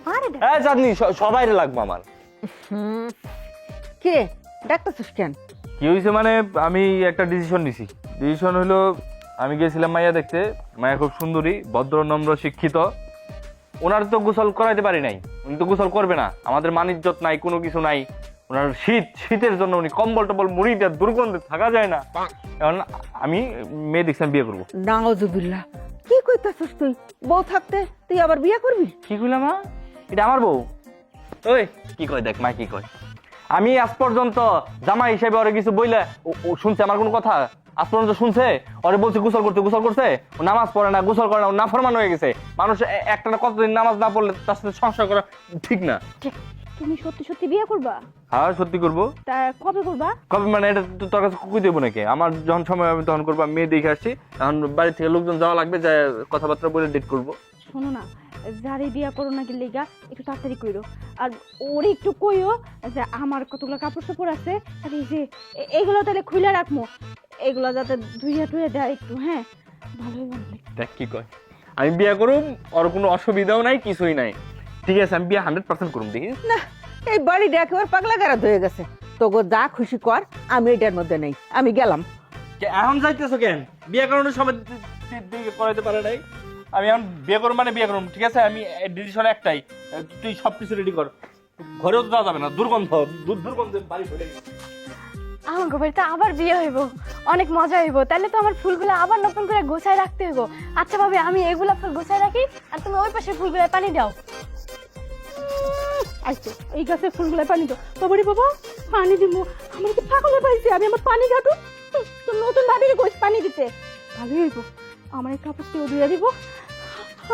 Speaker 2: মারে
Speaker 1: এই চাঁদনি, সবাই লাগবো আমার।
Speaker 6: কে ডাকতেছিস কেন?
Speaker 1: কি হয়েছে মানে, আমি একটা ডিসিশন নিছি। ডিসিশন হলো, আমি গেছিলাম মাইয়া দেখতে। মাইয়া খুব সুন্দরী, ভদ্র, নম্র, শিক্ষিত। ওনার তো গোসল করাইতে পারি নাই, উনি তো গোসল করবে না, আমাদের মানিজ্জত নাই, কোনো কিছু নাই। ওনার শীতের জন্য উনি কম্বল টম্বল মুড়ি দিয়ে দুর্গন্ধে থাকা যায় না। এখন আমি মেয়ে দেখছিলাম বিয়ে করবো।
Speaker 6: নাউজুবিল্লাহ, কি কইতাছিস তুই? বউ থাকতে তুই আবার বিয়ে করবি?
Speaker 1: কি কইলাম মা? এটা আমার বউ। ওই কি কয় দেখ মা কি কয়। আমি আজ পর্যন্ত জামাই হিসেবে ওরে কিছু বইলে ও শুনছে আমার কোনো কথা? আজ পর্যন্ত শুনছে? ওরে বলছে গোসল করছে, ও নামাজ পড়ে না, গোসল করে না, ও নাফরমান হয়ে গেছে। মানুষ একটা কতদিন নামাজ না পড়লে তার সাথে সংসার করা ঠিক না।
Speaker 7: তুমি সত্যি সত্যি বিয়ে করবা?
Speaker 1: হ্যাঁ সত্যি করবো।
Speaker 7: তা কবে করবা?
Speaker 1: কবে মানে এটা তো তোর কাছে কই দেবো নাকি? আমার যখন সময় হবে তখন করবো। মেয়ে দেখে আসছি, এখন বাড়ি থেকে লোকজন যাওয়া লাগবে, যে কথাবার্তা বলে ডেট করবো।
Speaker 7: শোনো না, যারে বিয়া করো নাকি লেগা একটু তাড়াতাড়ি কইরো, আর ওরে একটু কইও যে আমার কতগুলো কাপড় চোপড় আছে, আর এই যে এইগুলো তাহলে খুলে রাখবো, এগুলো যাতে ধুইয়া টুইয়া দেয় একটু। হ্যাঁ ভালোই ভালো।
Speaker 1: দেখ কি কয়, আমি বিয়ে করুম, ওর কোনো অসুবিধাও নাই, কিছুই নাই। ঠিক আছে, আমি বিয়ে 100% করুম। দেখি
Speaker 6: না, এই বাড়িটা একেবারে পাগলা গারদ হয়ে গেছে। তোকে যা খুশি কর, আমি এটার মধ্যে নেই, আমি গেলাম।
Speaker 1: এখন যাইতেছো কেন? বিয়ে করানোর সময় করাইতে পারে নাই। আমি এখন বিয়ে করুম মানে বিয়ে করুম, ঠিক আছে? আমি ডিসিশন একটাই, তুই সবকিছু রেডি কর। ঘরেও তো যাওয়া যাবে না, দুর্গন্ধ বাড়ি ফেলে গেছে।
Speaker 7: আমার বাড়িতে আবার বিয়ে হইব, অনেক মজা হইব। তাহলে তো আমার ফুলগুলো আবার নতুন করে গোছায় রাখতে হইব। আচ্ছা ভাবি, আমি এগুলা ফুল গোছায় রাখি, আর তুমি ওই পাশে ফুলগুলো পানি দাও।
Speaker 2: আচ্ছা, এই গাছের ফুলগুলো পানি দাও। বাবারে বাবা, পানি দিব? আমার কি পাগলে পাইছে? আমি আমার পানি ঘাটু তো নতুন ভাবিকে কইস পানি দিতে। ভালোই হইব, আমার এই কাপড়টিও দিয়ে দিব।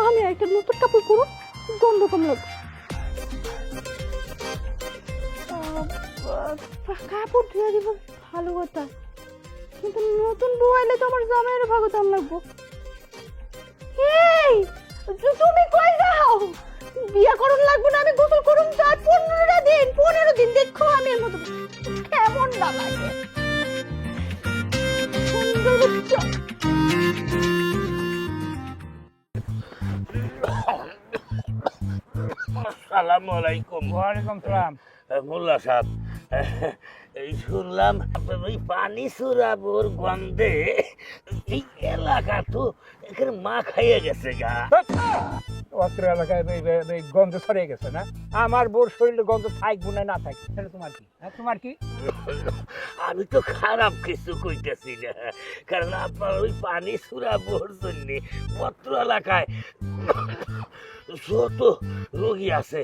Speaker 2: আমি একটা নতুন কাপড় পরো, গন্ধ কম লাগবে। কাপড় ধুয়ে দিব, ভালো কথা। কিন্তু নতুন বউ আইলে তো আমার জামাইয়ের ভাগতাম লাগবো। এই তুমি কই যাও? বিয়া করুন লাগবো না, আমি গোসল করুন। তার 15 দিন দেখো আমি এর মতো কেমন না লাগে। সুন্দর হচ্ছে।
Speaker 3: আসসালামু আলাইকুম।
Speaker 4: ওয়ালাইকুম সালাম।
Speaker 3: মোল্লা সাহেব, এই শুনলাম আপনার ওই পানি সুরাবোর গন্ধে এই এলাকা তো এখানে মা খাইয়ে গেছে গা।
Speaker 4: অত্র এলাকায় এই গন্ধ ছড়িয়ে গেছে না? আমার বোর শরীরে গন্ধ থাকবো না না থাক, সেটা তোমার কি? হ্যাঁ তোমার কি?
Speaker 3: আমি তো খারাপ কিছু কইতেছি না, কারণ আপনার ওই পানি সুরাবোর জন্য অত্র এলাকায় যত রোগী আছে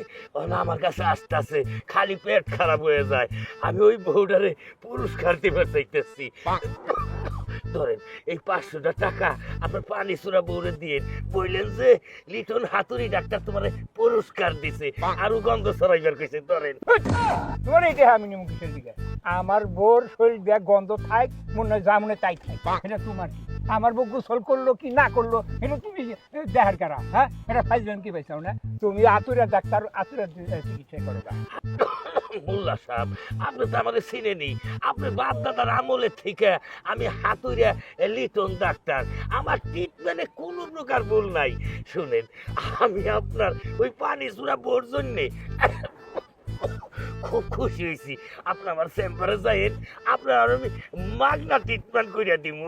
Speaker 3: আমার কাছে আসতেছে, খালি পেট খারাপ হয়ে যায়। আমি ওই বউটারে পুরস্কার দিতে চাইতেছি। ধরেন এই 500 টাকা আপনার পানি সুরা বউরে দিয়ে বললেন যে লিটন হাতুড়ি ডাক্তার তোমার পুরস্কার দিছে, আরো গন্ধ ছড়াইবার কইছে। ধরেন
Speaker 4: তোমার এইটা আমি নিমু কিসের দিকে? আমার বোর শরীর দিয়ে গন্ধ থাক, মনে হয় যা মনে তাই থাক, এটা তোমার কি? আমার বউ গোসল করলো কি না করলো এটা তুমি দেখার কারা? হ্যাঁ, এটা ফাইজলাম কি পাইছাও না? তুমি আতুরা ডাক্তার, আতুরা চিকিৎসা করো।
Speaker 3: মোল্লা সাহেব, আপনি তো আমাদের চিনেনি। আপনার বাপ দাদার আমলের থেকে আমি হাতুড়িয়া লিটন ডাক্তার, আমার ট্রিটমেন্টে কোনো প্রকার ভুল নাই। শুনেন, আমি আপনার ওই পানি চূড়া বোর জন্যে খুব খুশি হয়েছি। আপনি আমার চেম্বারে যাইন, আপনার আমি মাগনা ট্রিটমেন্ট করিয়া দিব।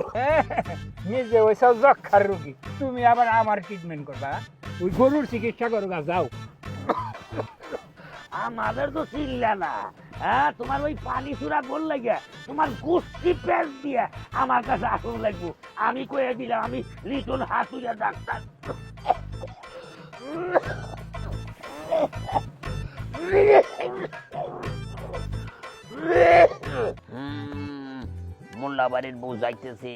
Speaker 4: নিজে ওইসব যক্ষার রোগী, তুমি আবার আমার ট্রিটমেন্ট করবা? ওই গরুর চিকিৎসা করো গা, যাও।
Speaker 3: আমাদের তো চিনলা না। হ্যাঁ, তোমার ওই পানি চূড়া বল লাগে তোমার গোষ্ঠী পেঁচ দিয়ে আমার কাছে আসন লাগবো। আমি কয়ে দিলাম আমি লিটন হাতুড়িয়া ডাক্তার। মোল্লা বাড়ির বউ যাইতেছি।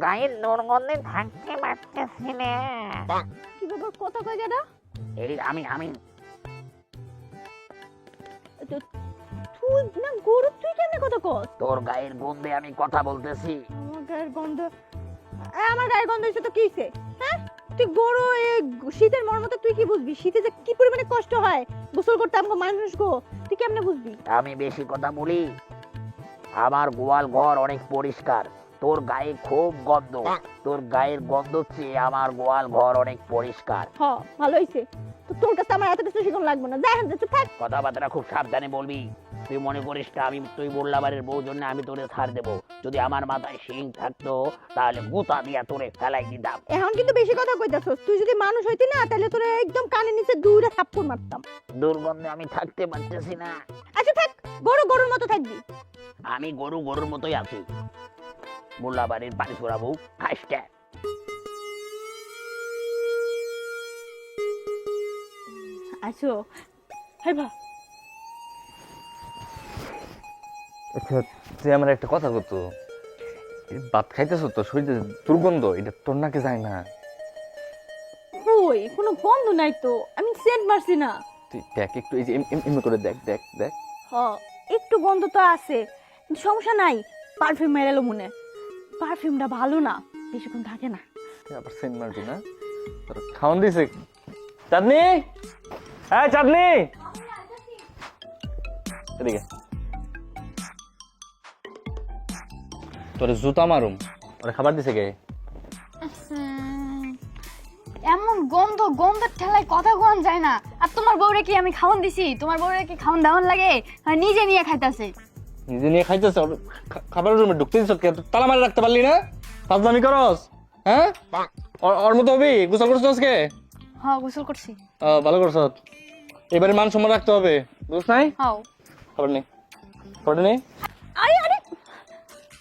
Speaker 3: গায়ের দুর্গন্ধে থাকতে পারতেছি না।
Speaker 2: কি ব্যাপার, কথা কই গেডা?
Speaker 3: এই আমি
Speaker 2: তুই না গরু, তুই কেন কথা কস?
Speaker 3: তোর গায়ের গন্ধে আমি কথা বলতেছি।
Speaker 2: আমার গায়ের গন্ধ? আমার গায়ের গন্ধ হইছে তো কি হইছে? হ্যাঁ, তুই গরু, এই শীতের মর্মটা তুই কি বুঝবি? শীতে যে কি পরিমাণে কষ্ট হয় গোসল করতে আমগো মানুষ গো, তুই কেমনে বুঝবি?
Speaker 3: আমি বেশি কথা বলি? আমার গোয়াল ঘর অনেক পরিষ্কার, তোর গায়ে খুব গন্ধ। তোর গায়ের গন্ধ চেয়ে আমার গোয়াল ঘর অনেক পরিষ্কার।
Speaker 2: হ্যাঁ, ভালো হইছে। তো তোর কাছে আমার এত কিছু শিখন লাগবে না, যাই হান, চুপ থাক।
Speaker 3: কথাবার্তা খুব সাবধানে বলবি। তুই মনে করিস না আমি তুই মোল্লা বাড়ির বউ জন্য আমি তোরে ছাড় দেবো? যদি আমার মাথায় শিং থাকতো তাহলে গুতা দিয়া তোরে ফেলাই দিতাম।
Speaker 7: এখন কিন্তু বেশি কথা কইতাছস। তুই যদি মানুষ হইতি না তাহলে তোরে একদম কানের নিচে দূরে থাপ্পড় মারতাম।
Speaker 3: দুর্গন্ধে আমি থাকতে পারতেছি না।
Speaker 7: আচ্ছা থাক, গরুর মতো থাকবি।
Speaker 3: আমি গরুর মতোই আছি। মোল্লা বাড়ির পানি ছোড়া বউ খাইসটা।
Speaker 7: আসো হাইবা।
Speaker 1: আচ্ছা তুই আমার একটা কথা করতো, ভাত খাইতেছ তো শরীরে দুর্গন্ধ, এটা তোর নাকে যায় না?
Speaker 7: ওই কোনো গন্ধ নাই তো, আমি সেন্ট মারছি না।
Speaker 1: তুই দেখ একটু, এই যে এমনি করে দেখ দেখ দেখ।
Speaker 7: হ একটু গন্ধ তো আছে, কিন্তু সমস্যা নাই। পারফিউম মেরালো মনে, পারফিউমটা ভালো না, বেশিক্ষণ থাকে না।
Speaker 1: তুই আবার সেন্ট মারবি না? তোর খাওয়ান দিছে চাঁদনি? হ্যাঁ চাঁদনি, এদিকে। তোর জুতা মারুম, ওরা খাবার দিছে কে?
Speaker 10: এমন গন্ধের ঠেলায় কথা কোন যায় না। আর তোমার বউরে কি আমি খাওয়ান দিছি? তোমার বউরে কি খাওয়ান দাওয়ান লাগে? নিজে নিয়ে খাইতাছে।
Speaker 1: নিজে নিয়ে খাইতেছ? খাবারের রুমে ঢুকতে দিছ, তালা মারে রাখতে পারলি না? ফাজলামি করস? হ্যাঁ ওর মতো হবি? গোসল করছিস আজকে?
Speaker 10: হ্যাঁ গোসল করছি।
Speaker 1: ভালো করছ। এবারে মান সম্মান রাখতে হবে, বুঝছ নাই?
Speaker 10: হ্যাঁ
Speaker 1: খাবার নেই, খাবার নেই।
Speaker 7: আরে আরে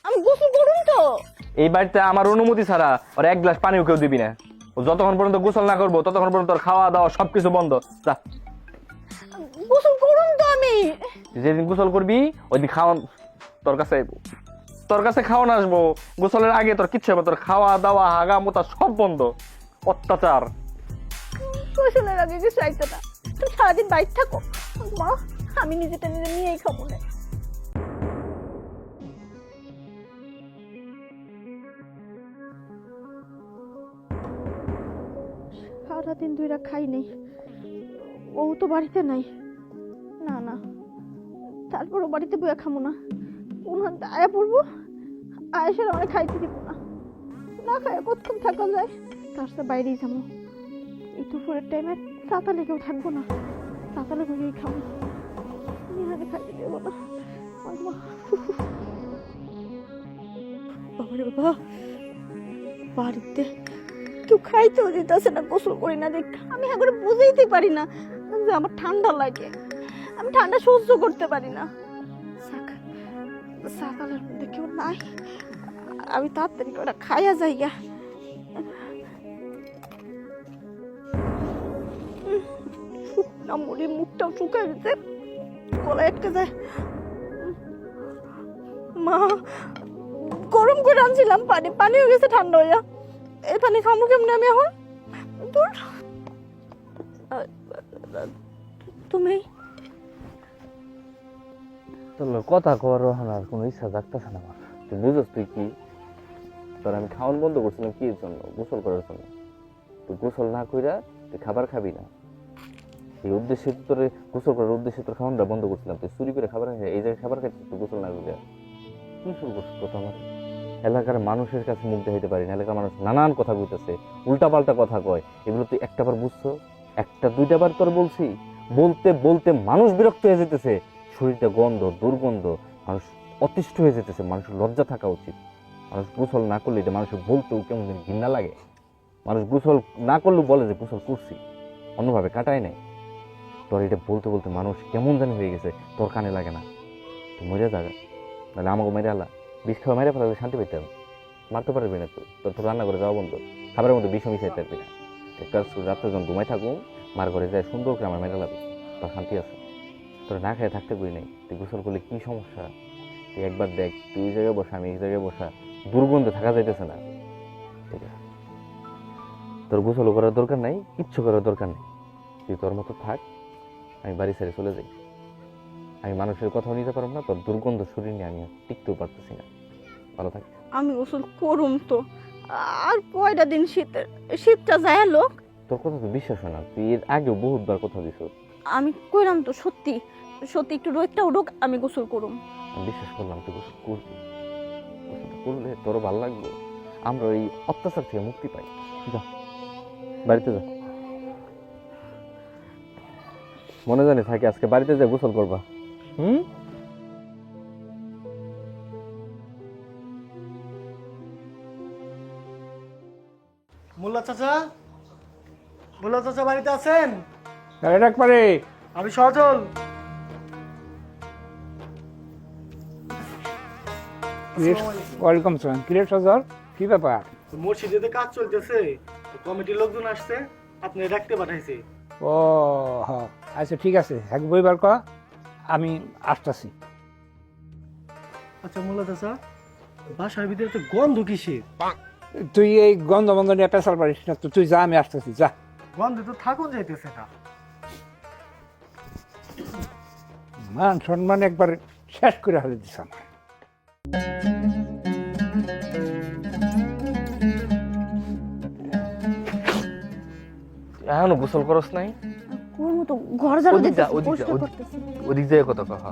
Speaker 7: আমি গোসল করুন তো।
Speaker 1: এই বাড়িতে আমার অনুমতি ছাড়া ওর এক গ্লাস পানিও কেউ দিবি না। ও যতক্ষণ পর্যন্ত গোসল না করবো ততক্ষণ পর্যন্ত তোর খাওয়া দাওয়া সবকিছু বন্ধ। যা
Speaker 7: গোসল করুন তো আমি।
Speaker 1: যেদিন গোসল করবি ওইদিন খাওয়ান তোর কাছে খাওয়ান আসবো। গোসলের আগে তোর কিচ্ছু হবে, তোর খাওয়া দাওয়া হাগা মোতা সব বন্ধ। অত্যাচার।
Speaker 7: গোসলের আগে কিছু চাইতো না, তুমি সারাদিন বাইরে থাকো। মা আমি নিজেটা নিজে নিয়েই খাবো না। সারাদিন দুইটা খাই নেই, ও তো বাড়িতে নাই। না না, তারপরও বাড়িতে বইয়া খামো না। ওনার আয়া পড়বো, আয়েসের আমার খাইতে দিব না। না খায় কতক্ষণ থাকা যায়? তার সাথে বাইরেই যাবো। এই দুপুরের টাইমে ছাতা লেগেও থাকবো না, ছাতা লেগেই খাবো। নিহারে খাইতে দেবো না। বাবারে বাবা, বাড়িতে কেউ খাইতেও দিতেছে না, গোসল করি না দেখ। আমি এখন বুঝাইতে পারি না যে আমার ঠান্ডা লাগে, আমি ঠান্ডা সহ্য করতে পারি না। ছাতালের মধ্যে কেউ নাই, আমি তাড়াতাড়ি করে খাইয়া যাই গা। শুকনা মুড়ি মুখটাও শুকাই দিতে, গলায় আটকে যায়। মা গরম করে আনছিলাম পানি, পানি হয়ে গেছে ঠান্ডা হইয়া। এই পানি খামো কেমনে আমি এখন? দূর। তুমি
Speaker 1: তোর কথা কর আর কোনো ইচ্ছা জাগতেছে না আমার। তুই বুঝস তুই কি? তোর আমি খাওয়ান বন্ধ করছিলাম কি জন্য? গোসল করার জন্য। তুই গোসল না কইরা তুই খাবার খাবি না, এই উদ্দেশ্যে তোর গোসল করার উদ্দেশ্যে তোর খাওয়ানটা বন্ধ করছিলাম। তুই চুরি করে খাবার খাই, এই জায়গায় খাবার খাইছিস তুই গোসল না করিয়া। কি শুরু করছিস কথা? আমার এলাকার মানুষের কাছে মুখ দেখাইতে পারি না। এলাকার মানুষ নানান কথা কইতেছে, উল্টা পাল্টা কথা কয়। এগুলো তুই একটা বার বুঝছো? একটা দুইটা বার তোর বলছি, বলতে বলতে মানুষ বিরক্ত হয়ে যেতেছে। শরীরটা গন্ধ, দুর্গন্ধ, মানুষ অতিষ্ঠ হয়ে যেতেছে। মানুষের লজ্জা থাকা উচিত। মানুষ গোসল না করলে এটা মানুষের বলতেও কেমন যেন ঘৃণা লাগে। মানুষ গোসল না করলেও বলে যে গোসল করছি, অন্যভাবে কাটায় নাই। তোর এটা বলতে বলতে মানুষ কেমন জানি হয়ে গেছে, তোর কানে লাগে না। তুই মরে যাবে, নাহলে আমাকে মেরে আলা। বিষ খাওয়া মেরে ফেলালে শান্তি পেতাম। মারতে পারবি না তুই, তোর রান্না করে যাওয়া বন্ধ। খাবারের মধ্যে বিষ মিশাই থাকবি না। একটা রাত্রে যখন ঘুমাই থাকুন, মার ঘরে যায় সুন্দর করে আমার মেরে লাবি, তোর শান্তি আছে। তোর না খেয়ে থাকতে পারি নাই। তুই গোসল করলে কি সমস্যা? তুই একবার দেখ, তুই ওই জায়গায় বসা, আমি এই জায়গায় বসা, দুর্গন্ধে থাকা যাইতেছে না। ঠিক আছে, তোর গোসল করার দরকার নাই, কিচ্ছু করার দরকার নেই। তুই তোর মতো থাক, আমি বাড়ি ছেড়ে চলে যাই। আমি মানুষের কথাও নিতে পারবো না, তোর দুর্গন্ধ শরীর নিয়ে আমি টিকতেও পারতেছি না। ভালো থাক।
Speaker 7: আমি গোসল করুম তো, আর কয়টা দিন শীতটা যায় লোক।
Speaker 1: তোর কথা তো বিশ্বাস হয় না, তুই এর আগেও বহুতবার কথা দিছ।
Speaker 7: আমি কইরাম তো, সত্যি সত্যি একটু রোদটা উঠুক, আমি গোসল করুম।
Speaker 1: আমি বিশ্বাস করলাম তুই গোসল করবি। গোসলটা করলে তোরও ভালো লাগবে, আমরা এই অত্যাচার থেকে মুক্তি পাই। যা বাড়িতে যা, মনে জানি থাকে আজকে বাড়িতে যা গোসল করবা।
Speaker 8: চাচা, ভোলা চাচা বাড়িতে আছেন?
Speaker 4: তাহলে একবারে
Speaker 8: আমি সজল।
Speaker 4: Welcome sir. কিরে সজল, কি ব্যাপার?
Speaker 8: মসজিদে কাজ চলতেছে, কমিটির লোকজন আসছে, আপনি ডাকতে পাঠাইছে।
Speaker 4: ও হ্যাঁ, আচ্ছা ঠিক আছে, এক বইবার ক, আমি আসতেছি।
Speaker 8: আচ্ছা মোল্লা চাচা, বাসার ভিতরে তো গন্ধ কিসের?
Speaker 4: তুই এই গন্ধ বন্ধ নিয়ে পেশাল পারিস না তো, তুই যা, আমি আসতেছি, যা।
Speaker 8: গন্ধে তো থাকুন যাইতেছে না।
Speaker 4: মান সম্মান একবার শেষ করে ফেলে দিস আমার।
Speaker 1: এখনো গোসল করস নাই?
Speaker 7: কোন মতো ঘর ঝাড়ু
Speaker 1: ওদিক যা,
Speaker 7: দিতেছে,
Speaker 1: ওদিক যা,
Speaker 7: পরিষ্কার
Speaker 1: ওদিক।
Speaker 7: করতেছে।
Speaker 1: ওদিক যায় কত কথা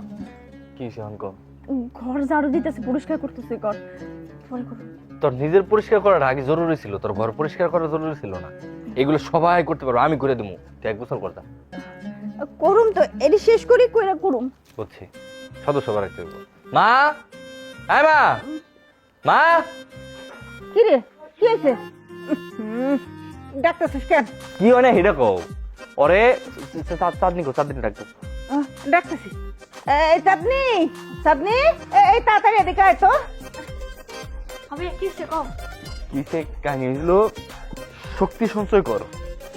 Speaker 1: কি সেখান কর।
Speaker 7: ঘর ঝাড়ু দিতেছে, পরিষ্কার করতেছে ঘর। পরে করো।
Speaker 1: তোর নিজের পরিষ্কার করার আগে জরুরি ছিল, তোর ঘর পরিষ্কার করা জরুরি ছিল না? এগুলো সবাই করতে পারবো, আমি করে দেবো, তুই এক গোসল করতা।
Speaker 7: করুম তো, এটি শেষ করি কইরা করুম।
Speaker 1: বুঝছি, সদস্য বাড়াইতে হবে। মা, হ্যাঁ মা, মা।
Speaker 6: কি রে, কি হয়েছে? ডাক্তারছিস কেন?
Speaker 1: কি হয় না হিডা কও ওরে, চাঁদনি কো, চাঁদনি ডাক্তার।
Speaker 6: ডাক্তারছিস? এই চাঁদনি, চাঁদনি, এই তাড়াতাড়ি এদিকে আয় তো।
Speaker 10: হবে কিসে কম?
Speaker 1: কিসে কাহিনী হইল, শক্তি সঞ্চয় কর।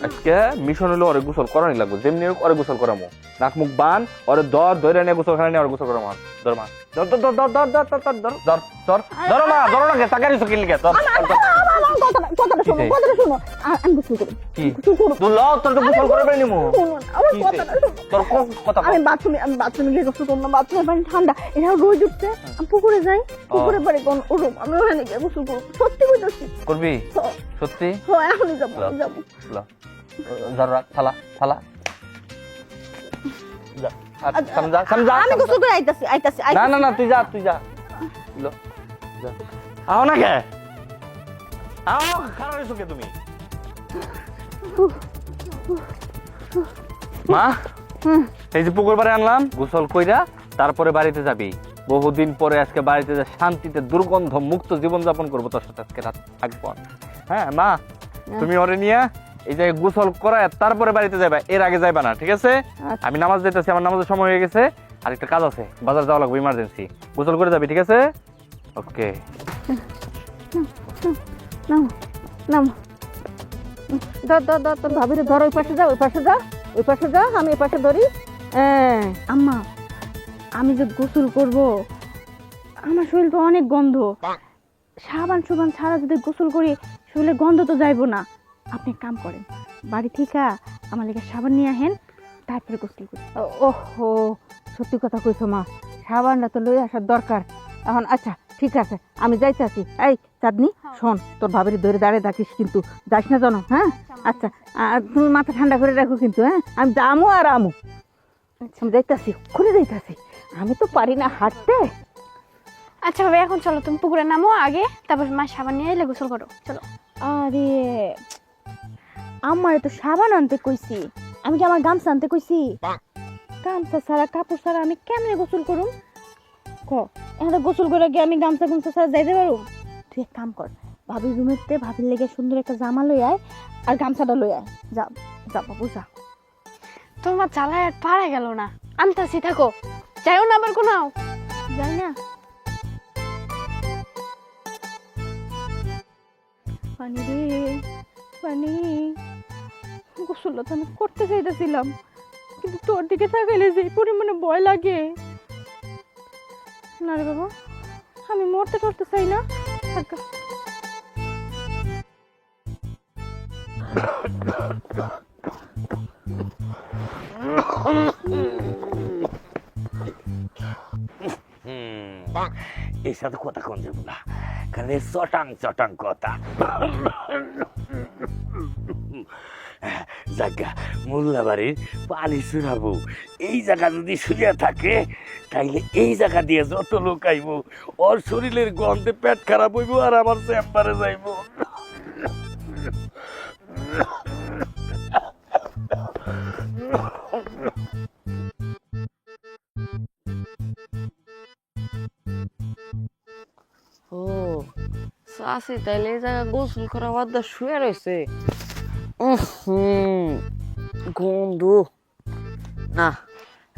Speaker 1: আজকে মিশন হলো ওরে গোসল করানি লাগবে, যেমনি হোক ওরে গোসল করামো। নাক মুখ বান, ওরে ধরে নিয়ে গোসল খানা নিয়ে ওরে গোসল করামো। ধর মা, ধর ধর ধর ধর ধর ধর ধর ধর ধর ধর ধর ধর মা, ধরো না, তাকারি চকিল লিখে ধর।
Speaker 7: কথাটা শোনো, কথাটা শোনো। আমি গোসল করুম।
Speaker 1: কি তুই লও, তোর তো গোসল করে বেরিয়ে নিমু।
Speaker 7: আমার কথাটা শোনো।
Speaker 1: তোর কথা
Speaker 7: আমি বাথরুমে গিয়ে গোসল করবো না, বাথরুমের পানি ঠান্ডা। এটা রোজ উঠছে, আমি পুকুরে যাই, পুকুরে পারে কোন ওরম, আমি ওখানে গিয়ে গোসল করবো। সত্যি কইতাছি।
Speaker 1: করবি সত্যি?
Speaker 7: হ্যাঁ, এখনই যাবো, আমি যাবো।
Speaker 1: ল জরা থালা থালা যা, আর সমঝা সমঝা।
Speaker 7: আমি গোসল করে আইতাছি, আইতাছি।
Speaker 1: না না না, তুই যা, তুই যা। ল যা, আও না কে, আও, খারাপ হইছো কে তুমি? মা, এই যে পুকুর পাড়ে আনলাম, গোসল কইরা তারপরে বাড়িতে যাবি। বহুদিন পরে আজকে বাড়িতে যা শান্তিতে দুর্গন্ধ মুক্ত জীবনযাপন করবো তোর সাথে, আজকে রাত থাকবো। হ্যাঁ মা, তুমি ওরে নিয়ে এই জায়গায় গোসল করায় তারপরে বাড়িতে যাবা, এর আগে যাইবা না, ঠিক আছে? আমি নামাজ দিতেছি, আমার নামাজের সময় হয়ে গেছে, আর একটা কাজ আছে, বাজার যাওয়া লাগবে ইমার্জেন্সি। গোসল করে যাবি, ঠিক আছে? ওকে।
Speaker 6: নাম নাম ধর ধর ধর, তোর ভাবিরে ধর, ওই পাশে যা, ওই পাশে যা, ওই পাশে যা, আমি এই পাশে ধরি।
Speaker 7: আম্মা, আমি যে গোসল করব, আমার শরীর তো অনেক গন্ধ। সাবান সুবান ছাড়া যদি গোসল করি, শরীরে গন্ধ তো যাইবো না। আপনি এক কাম করেন, বাড়ি থেকে আমার লেগে সাবান নিয়ে আহেন, তারপরে গোসল করি।
Speaker 6: ওহো, সত্যি কথা কইছো মা, সাবানটা তো লই আসার দরকার এখন। আচ্ছা ঠিক আছে, আমি যাইতেছি। এই চাঁদনি, শোন, তোর ভাবির ধরে দাঁড়িয়ে থাকিস কিন্তু, যাস না জানো? হ্যাঁ আচ্ছা, আর তুমি মাথা ঠান্ডা করে রাখো কিন্তু। হ্যাঁ, আমি যামু আর আমু, আমি যাইতাছি, খুলে যাইতাছি, আমি তো পারি না হাঁটতে।
Speaker 10: আচ্ছা হবে, এখন চলো তুমি পুকুরে নামো আগে, তারপর মা সাবান নিয়ে এলে গোসল করো, চলো।
Speaker 7: আরে আমার তো সাবান আনতে কইছি, আমি কি আমার গামছা আনতে কইছি? গামছা ছাড়া, কাপড় ছাড়া আমি কেমনে গোসল করুম? ক এখন গোসল করে গিয়ে আমি গামছা গামছা ছাড়া যাইতে পারুম? তুই এক কাম কর, ভাবির রুমেতে ভাবির লেগে সুন্দর একটা জামা লই আয়, আর গামছাটা লই আয়। যা যা বাবু যা।
Speaker 10: তোমার চালায় আর পারা গেল না, আনতাছি, থাকো, যাইও না আবার কোনো।
Speaker 7: যাই না, পানি রে পানি। গোসলটা তো আমি করতে চাইতেছিলাম, কিন্তু তোর দিকে তাকাইলে যে পরিমাণে ভয় লাগে। না রে বাবা, আমি মরতে টরতে চাই না। থাক।
Speaker 3: এর সাথে কথা কোন যাব না, কারণ এর চটাং চটাং কথা। জায়গা মোল্লা বাড়ির পানি শুনাবো, এই জায়গা যদি শুয়ে থাকে তাইলে এই জায়গা দিয়ে যত লোক আইব, ওর শরীরের গন্ধে পেট খারাপ হইব আর আমার চেম্বারে যাইব।
Speaker 5: ও চাষি তাইলে এই জায়গা গোসল করা বাদ শুয়ে রয়েছে। গন্ধ না,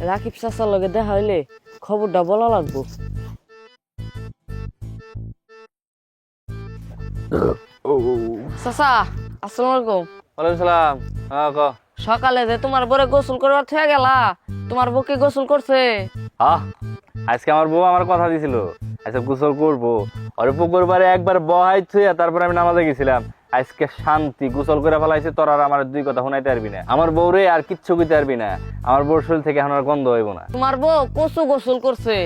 Speaker 5: রাকিব চাচার লগে দেখা হইলে খবরটা বলা লাগবো। চাচা আসসালামু আলাইকুম।
Speaker 1: ওয়ালাইকুম সালাম। হ্যাঁ ক।
Speaker 5: সকালে যে তোমার বরে গোসল করবার থেকে গেলা, তোমার বউ কি গোসল করছে?
Speaker 1: আজকে আমার বউ আমার কথা দিছিল আজকে গোসল করবো, আর পুকুর পাড়ে একবার বহাই থুইয়া তারপর আমি নামাজে গেছিলাম। আজকে শান্তি গোসল করে ফেলাইছে, তোর আর আমার দুই কথা শোনাইতে পারবি না। আমার বউরে আর কিচ্ছু কইতে পারবি না, আমার বউর শরীর থেকে এখন আর গন্ধ হইব না।
Speaker 5: তোমার বউ কচু গোসল করছে,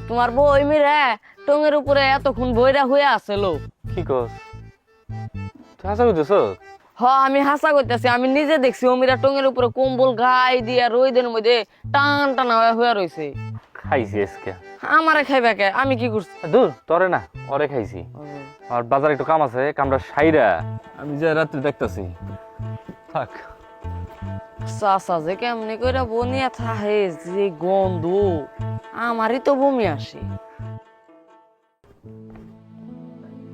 Speaker 5: তোমার বউ ওই মেরে টঙের উপরে এতক্ষণ বইরা হয়ে আসছিল।
Speaker 1: কি কস তুই হাসা কইতেছ?
Speaker 5: আমি হাসা করতেছি, আমি নিজে দেখছি ও মেয়েরা টঙের উপরে কম্বল গায়ে দিয়া রইদের মধ্যে টান টানা হয়ে রয়েছে।
Speaker 1: খাইছি আজকে।
Speaker 5: আমারে খাইবা কে? আমি কি করছি?
Speaker 1: দূর তোরে না, ওরে খাইছি। আর বাজারে একটু কাম আছে, কামটা সাইরা আমি যে রাত্রি দেখতেছি। থাক
Speaker 5: চাচা যে কেমনি কইরা বনিয়া থাহে, যে গন্ধ আমারই তো বমি আসে।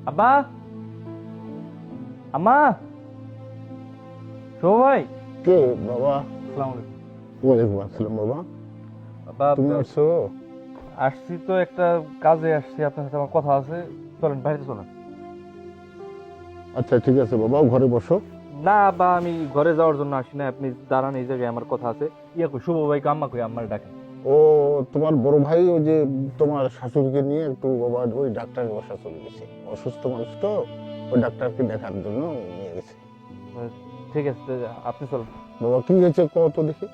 Speaker 1: আব্বা, আম্মা, সবাই
Speaker 11: কে বাবা?
Speaker 1: আসসালামু আলাইকুম।
Speaker 11: ওয়ালাইকুম আসসালাম বাবা।
Speaker 1: বাবা
Speaker 11: তুমি আসছো?
Speaker 1: আসছি তো একটা কাজে আসছি, আপনার সাথে আমার কথা আছে, চলেন বাইরে চলেন।
Speaker 11: আচ্ছা ঠিক আছে বাবা, ঘরে বসো।
Speaker 1: না বা আমি ঘরে যাওয়ার জন্য আসি না, আপনি দাঁড়ান, এই জায়গায় আমার কথা আছে। ইয়া কই শুভ ভাইকে আম্মা কই আম্মার ডাকে।
Speaker 11: ও তোমার বড় ভাই ওই যে তোমার শাশুড়িকে নিয়ে একটু বাবা ওই ডাক্তারের বাসা চলে গেছে, অসুস্থ মানুষ তো, ওই ডাক্তারকে দেখার জন্য নিয়ে গেছে।
Speaker 1: ঠিক আছে আপনি চলেন।
Speaker 11: বাবা কি হয়েছে কত দেখি?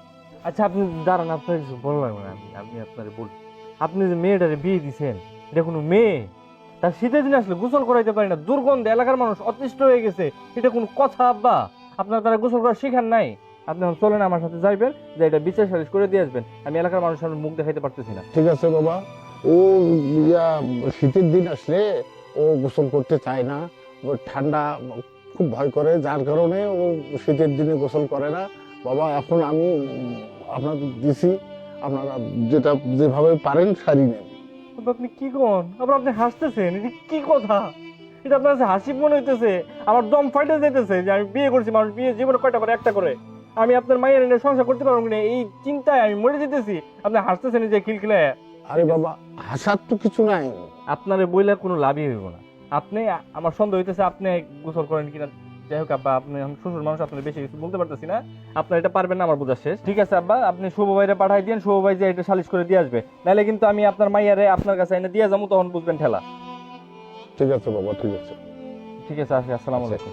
Speaker 1: আচ্ছা আপনি দাঁড়ান, আপনার কিছু বললাম না, আমি আপনার বলি, আপনি যে মেয়েটারে বিয়ে দিচ্ছেন, এটা কোনো মেয়ে? তার শীতের দিন আসলে গোসল করাইতে পারি না, দুর্গন্ধে এলাকার মানুষ অতিষ্ঠ হয়ে গেছে, এটা কোনো কথা আব্বা? আপনার তারা গোসল করা শিখান নাই? আপনি এখন চলেন আমার সাথে যাইবেন, যে এটা বিচার সালিশ করে দিয়ে আসবেন, আমি এলাকার মানুষের মুখ দেখাইতে পারতেছি না।
Speaker 11: ঠিক আছে বাবা, ও শীতের দিন আসলে ও গোসল করতে চায় না, ও ঠান্ডা খুব ভয় করে, যার কারণে ও শীতের দিনে গোসল করে না। বাবা এখন আমি আপনার দিছি, আপনারা যেটা যেভাবে পারেন সারি নেন।
Speaker 1: আপনি কি কোন? আবার আপনি হাসতেছেন, এটা কি কথা? এটা আপনার কাছে হাসি মনে হইতেছে? আমার দম ফাইটে যাইতেছে যে আমি বিয়ে করছি, মানুষ বিয়ে জীবনে কয়টা করে? একটা করে। আমি আপনার মায়ের এনে সংসার করতে পারবো না, এই চিন্তায় আমি মরে যেতেছি, আপনি হাসতেছেন যে খিলখিলে।
Speaker 11: আরে বাবা হাসার তো কিছু নাই।
Speaker 1: আপনারে বইলে কোনো লাভই হইব না। আপনি, আমার সন্দেহ হইতেছে আপনি গোসল করেন কিনা। যাই হোক আব্বা, আপনি শ্বশুর মানুষ, আপনার বেশি কিছু বলতে পারতেছি না, আপনার এটা পারবেন না, আমার বোঝা শেষ। ঠিক আছে আব্বা, আপনি শুভ ভাইরে পাঠাই দিন, শুভ ভাই যে এটা সালিশ করে দিয়ে আসবে, নাহলে কিন্তু আমি আপনার মাইয়ারে আপনার কাছে এনে দিয়ে যাবো, তখন বুঝবেন ঠেলা।
Speaker 11: ঠিক আছে বাবা, ঠিক আছে।
Speaker 1: ঠিক আছে, আসি, আসসালামু আলাইকুম।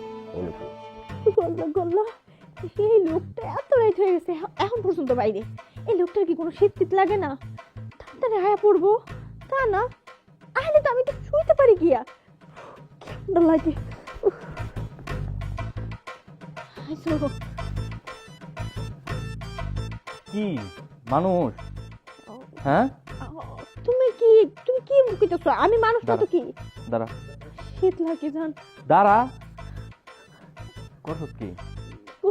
Speaker 2: গল্লা গল্লা, এই লোকটা এত রাইট হয়ে গেছে এখন পর্যন্ত বাইরে। এই লোকটার কি কোনো শীত শীত লাগে না? তাড়াতাড়ি আয়া পড়বো, তা না আহলে তো আমি তো শুইতে পারি গিয়া, কি ঠান্ডা লাগে।
Speaker 1: কি মানুষ? হ্যাঁ
Speaker 2: তুমি কি কইতেছো? আমি মানুষ না তো কি?
Speaker 1: দাঁড়া,
Speaker 2: শীত লাগে জান।
Speaker 1: দাঁড়া, কত কি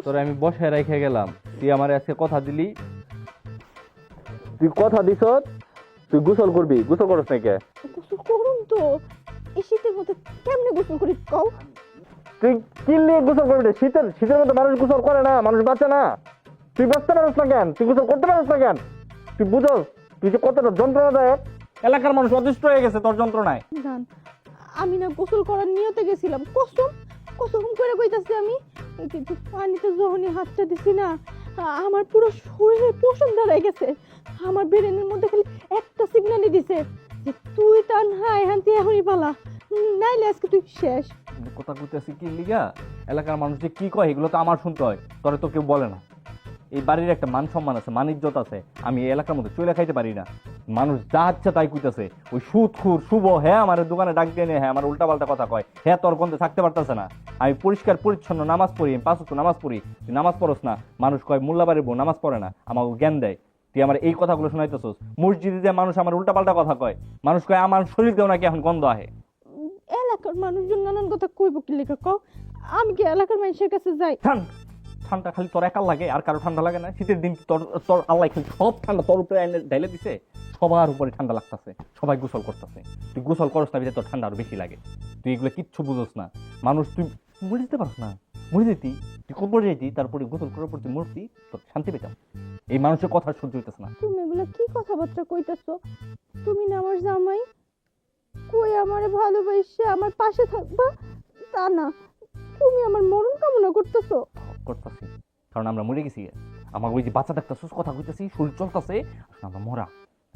Speaker 1: তোরে আমি বসায় রেখে গেলাম, তুই আমার আজকে কথা দিলি, তুই কথা দিছ তুই গোসল করবি, গোসল করছ না কে?
Speaker 2: গোসল করুন তো, এই শীতের মধ্যে কেমনে গোসল করি কও?
Speaker 1: তুই কি নিয়ে গোসল করবি? শীতের মধ্যে মানুষ গোসল করে না, মানুষ বাঁচে না। তুই বাঁচতে পারিস না কেন? তুই গোসল করতে পারিস না কেন? তুই বুঝস তুই যে কতটা যন্ত্রণাদায়ক? এলাকার মানুষ অতিষ্ঠ হয়ে গেছে তোর যন্ত্রণায়।
Speaker 2: জান আমি না গোসল করার নিয়তে গেছিলাম, কসম করে কইতাছি আমি, কিন্তু পানিতে যখনই হাতটা দিছি না, আমার পুরো শরীরে পোষণ দাঁড়ায় গেছে। আমার ব্রেনের মধ্যে খালি একটা সিগন্যালই দিছে যে তুই তান হাই হান্তি এখনই পালা, নাইলে আজকে তুই শেষ।
Speaker 1: কথা কইতেছি কি লিগা, এলাকার মানুষ যে কি কয় এগুলো তো আমার শুনতে হয়, তোরে তো কেউ বলে না। এই বাড়ির একটা মান সম্মান আছে, মান ইজ্জত আছে, আমি এই এলাকার মধ্যে চলে খাইতে পারি না। মানুষ যা ইচ্ছা তাই কইতেছে, ওই সুদখুর শুভ হ্যাঁ আমার দোকানে ডাক দিয়ে নিয়ে হ্যাঁ আমার উল্টাপাল্টা কথা কয়, হ্যাঁ তোর গন্ধে থাকতে পারতেছে না। আমি পরিষ্কার পরিচ্ছন্ন নামাজ পড়ি, আমি 5 ওয়াক্ত নামাজ পড়ি, তুই নামাজ পড়স না। মানুষ কয় মোল্লাবাড়ির বউ নামাজ পড়ে না, আমাকে জ্ঞান দেয়। তুই আমার এই কথাগুলো শোনাইতেছস। মসজিদে যে মানুষ আমার উল্টাপাল্টা কথা কয়, মানুষ কয় আমার শরীর দেও নাকি এখন গন্ধ আহে।
Speaker 2: এলাকার মানুষজন নানান কথা কইব কি লেখা কও? আমি কি এলাকার মানুষের কাছে যাই?
Speaker 1: ঠান্ডা খালি তোর একা লাগে, আর কারো ঠান্ডা লাগে না? শীতের দিন তোর আল্লাহ খালি সব ঠান্ডা তোর উপরে ঢাইলে দিছে, সবার উপরে ঠান্ডা লাগতেছে, সবাই গোসল করতেছে, তুই গোসল করস না, তোর ঠান্ডা আরো বেশি লাগে। তুই এগুলো কিচ্ছু বুঝোস না। মানুষ তুই বুঝতে পারস না, মরে যেতি, তুই কবরে যেতি, তারপরে গোসল করার পর তুই মরতি, তোর শান্তি পেতাম। এই মানুষের কথা সহ্য হইতেছে না।
Speaker 2: তুমি এগুলো কি কথাবার্তা কইতাছো? তুমি না আমার জামাই, কই আমারে ভালোবাসে আমার পাশে থাকবা তা না, তুমি আমার মরণ কামনা করতেছো।
Speaker 1: করতেছি কারণ আমরা মরে গেছি। আমার ওই যে বাচ্চা দেখতেছিস, কথা কইতেছি, শরীর চলতেছে, আমরা মরা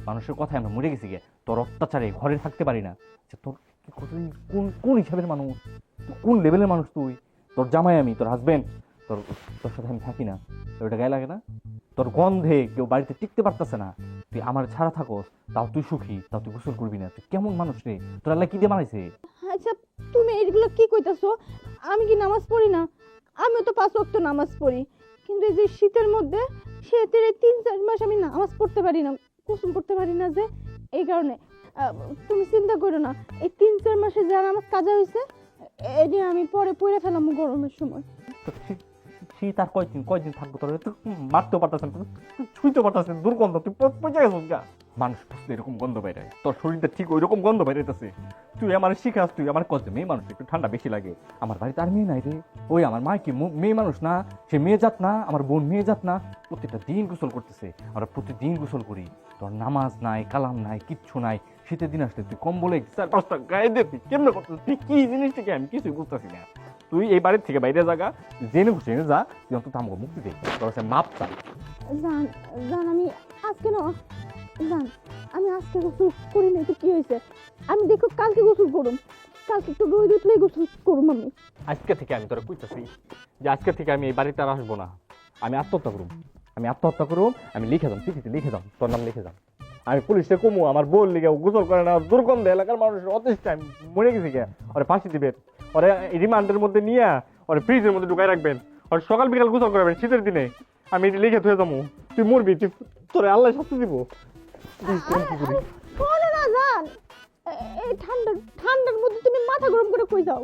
Speaker 1: মানুষের কথায় আমরা মরে গেছি। তোর অত্যাচারে ঘরে থাকতে পারি না। আচ্ছা, তোর তুই কোন কোন হিসাবের মানুষ, তুই কোন লেভেলের মানুষ? তুই, তোর জামাই আমি, তোর হাজবেন্ড, তোর তোর সাথে আমি থাকি না, ওইটা গায়ে লাগে না? তোর গন্ধে কেউ বাড়িতে টিকতে পারতেছে না, তুই আমার ছাড়া থাকোস, তাও তুই সুখী, তাও তুই গোসল করবি না। তুই কেমন মানুষ রে? তোর আল্লাহ কি দিয়ে বানাইছে?
Speaker 2: আচ্ছা, তুমি এগুলো কি কইতাছো? আমি কি নামাজ পড়ি না? আমিও তো 5 ওয়াক্ত নামাজ পড়ি, কিন্তু এই যে শীতের মধ্যে, শীতের 3-4 মাস আমি নামাজ পড়তে পারি না, গোসল করতে পারি না, যে এই কারণে তুমি চিন্তা করো না, এই 3-4 মাসে যা নামাজ কাজা হয়েছে এটি আমি পরে পড়ে ফেলাম গরমের সময়।
Speaker 1: শীত আর কয়দিন থাকবো? তোর তুই মারতেও পারতেছেন, ছুঁইতেও পারতেছেন, দুর্গন্ধ, তুই পচে গেছিস গা। মানুষ পুষলে এরকম গন্ধ বাইরে, তোর শরীরটা ঠিক ওই রকম গন্ধ বাইরেতেছে। তুই আমার শিখাস, তুই আমার কত মেয়ে মানুষ, একটু ঠান্ডা বেশি লাগে। আমার বাড়িতে আর মেয়ে নাই রে। ওই আমার মা কি মেয়ে মানুষ না? সে মেয়ে জাত না? আমার বোন মেয়ে জাত না? প্রত্যেকটা দিন গোসল করতেছে, আমরা প্রতিদিন গোসল করি। তোর নামাজ নাই, কালাম নাই, কিচ্ছু নাই। শীতের দিন আসলে তুই কম্বলে 4-5টা গায়ে দিবি, কেমনে করতেছিস? তুই কি জিনিসটাকে আমি কিছুই বুঝতেছি না। তুই এই বাড়ির থেকে বাইরে জায়গা জেনে ঘুষে যা, তুই অন্তত আমাকে মুক্তি দে, তোর কাছে মাপ চা।
Speaker 2: জান আমি আজকে না, জান আমি আজকে গোসল করি না, তো কি হয়েছে? আমি দেখো কালকে গোসল করুম, কালকে তো রোদ উঠলেই গোসল করুম।
Speaker 1: আজকে থেকে আমি তোরা কইতাছি যে আজকে থেকে আমি এই বাড়িতে আর আসবো না। আমি আত্মহত্যা করুম, আমি লিখে যাম, চিঠিতে লিখে যাম, তোর নাম লিখে যাম। আমি পুলিশে কমু, আমার বোন লিখে গোসল করে না, দুর্গন্ধে এলাকার মানুষের অতিষ্ঠ, আমি মরে গেছি গে। ওরে ফাঁসি দিবেন, ওরে রিমান্ডের মধ্যে নিয়ে ওরে ফ্রিজের মধ্যে ঢুকাই রাখবেন, ওর সকাল বিকাল গোসল করবেন শীতের দিনে। আমি এটি লিখে থয়ে যাবো, তুই মরবি, তুই তোরে আল্লাহ শাস্তি দিব।
Speaker 2: শোনো না জান, এই ঠান্ডার মধ্যে তুমি মাথা গরম করে কই যাও?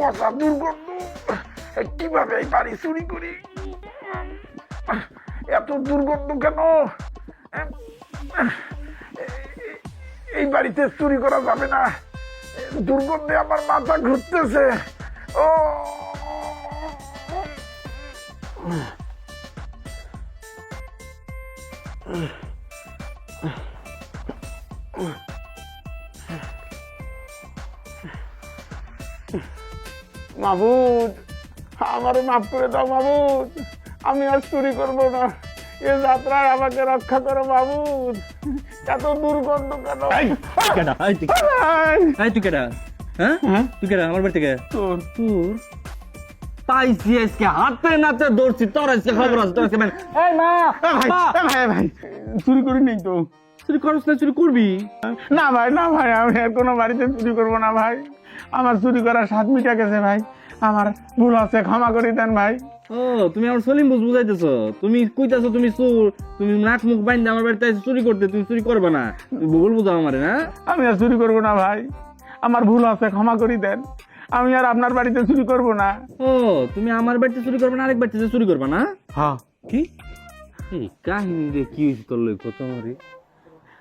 Speaker 11: মশা দুর্গন্ধ, কিভাবে এই বাড়ি চুরি করি? এত দুর্গন্ধ কেন? এই বাড়িতে চুরি করা যাবে না, দুর্গন্ধে আমার মাথা ঘুরতেছে। ও মাহবুদ, আমারে মাফ করে দাও মাহবুদ, আমি আর চুরি করবো না। এ যাত্রায় আমাকে রক্ষা করো মাহবুদ। এত দুর্গন্ধ কেন?
Speaker 1: তুই কেডা? হ্যাঁ তুই কেডা আমার বাড়ি থেকে? তোর পাইছি আজকে, হাতে নাতে দৌড়ছি, তোর আজকে খবর আছে, তোর আজকে। এই মা,
Speaker 11: ভাই চুরি করি নাই তো।
Speaker 1: চুরি করছ না? চুরি করবি
Speaker 11: না ভাই, না ভাই, আমি আর কোনো বাড়িতে চুরি করবো না ভাই। আমার চুরি করার স্বাদ মিটা গেছে ভাই, আমার ভুল আছে, ক্ষমা করে দেন ভাই।
Speaker 1: ও, তুমি আমার সলিম বুঝাইতেছো? তুমি কইতাছো তুমি চোর, তুমি নাক মুখ বাইন্ধে আমার বাড়িতে চুরি করতে, তুমি চুরি করবে না, ভুল বুঝাও আমারে না?
Speaker 11: আমি আর চুরি করবো না ভাই, আমার ভুল আছে, ক্ষমা করে দেন। আমি আর আপনার বাড়িতে চুরি করবো না।
Speaker 1: ও, তুমি আমার বাড়িতে চুরি করবে না, আরেক বাড়িতে চুরি করবে না?
Speaker 11: হ্যাঁ।
Speaker 1: কি এই কাহিনী রে? কি হয়েছে তোর লই কত? আমারে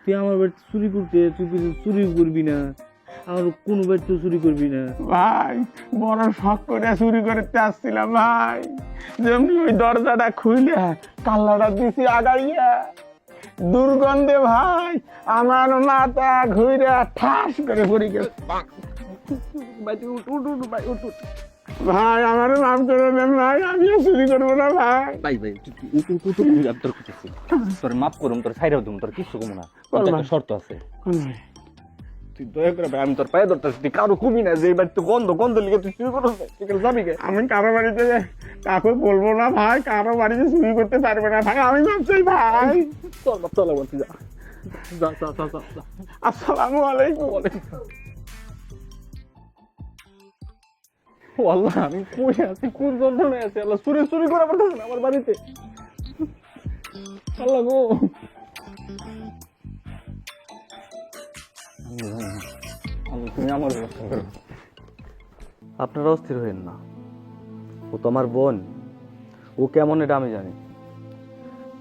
Speaker 1: তুই আমার বাড়িতে চুরি করতে, তুই চুরি করবি না, আর কোনো বাড়িতে চুরি করবি না?
Speaker 11: ভাই বড় শখ করে চুরি করতে আসছিলাম ভাই, যেমনি ওই দরজাটা খুইলে কাল্লাটা দিছি আগাইয়া, দুর্গন্ধে ভাই আমার মাথা ঘুরে ঠাস করে পড়ে গেছে। ভাই আমার মাফ করে দেন ভাই, আমি আর চুরি করবো না ভাই।
Speaker 1: ভাই ভাই তোর করতেছি, তোর মাফ করুম, তোর সাইরাও দিম, তোর কিচ্ছু কমু না। তোর একটা শর্ত আছে, তুই দয়া করে ভাই, আমি তোর পায়ে ধরতেছি, তুই কারো কমি না যে এবার তুই গন্ধ লিখে তুই চুরি করো, তুই যাবি কে?
Speaker 11: আমি কারো বাড়িতে কাউকে বলবো না ভাই, কারো বাড়িতে চুরি করতে পারবে না ভাই, আমি মাপ চাই ভাই।
Speaker 1: চল তুই যা।
Speaker 11: আসসালামু আলাইকুম।
Speaker 1: আল্লাহ আমি কই আছি, কোন যন্ত্রণায় আছি, আল্লাহ চুরি করে পাঠাচ্ছেন আমার বাড়িতে, আল্লাহ গো। তুমি আমার ব্যবস্থা করো। আপনারা অস্থির হইেন না, ও তো আমার বোন, ও কেমন এটা আমি জানি,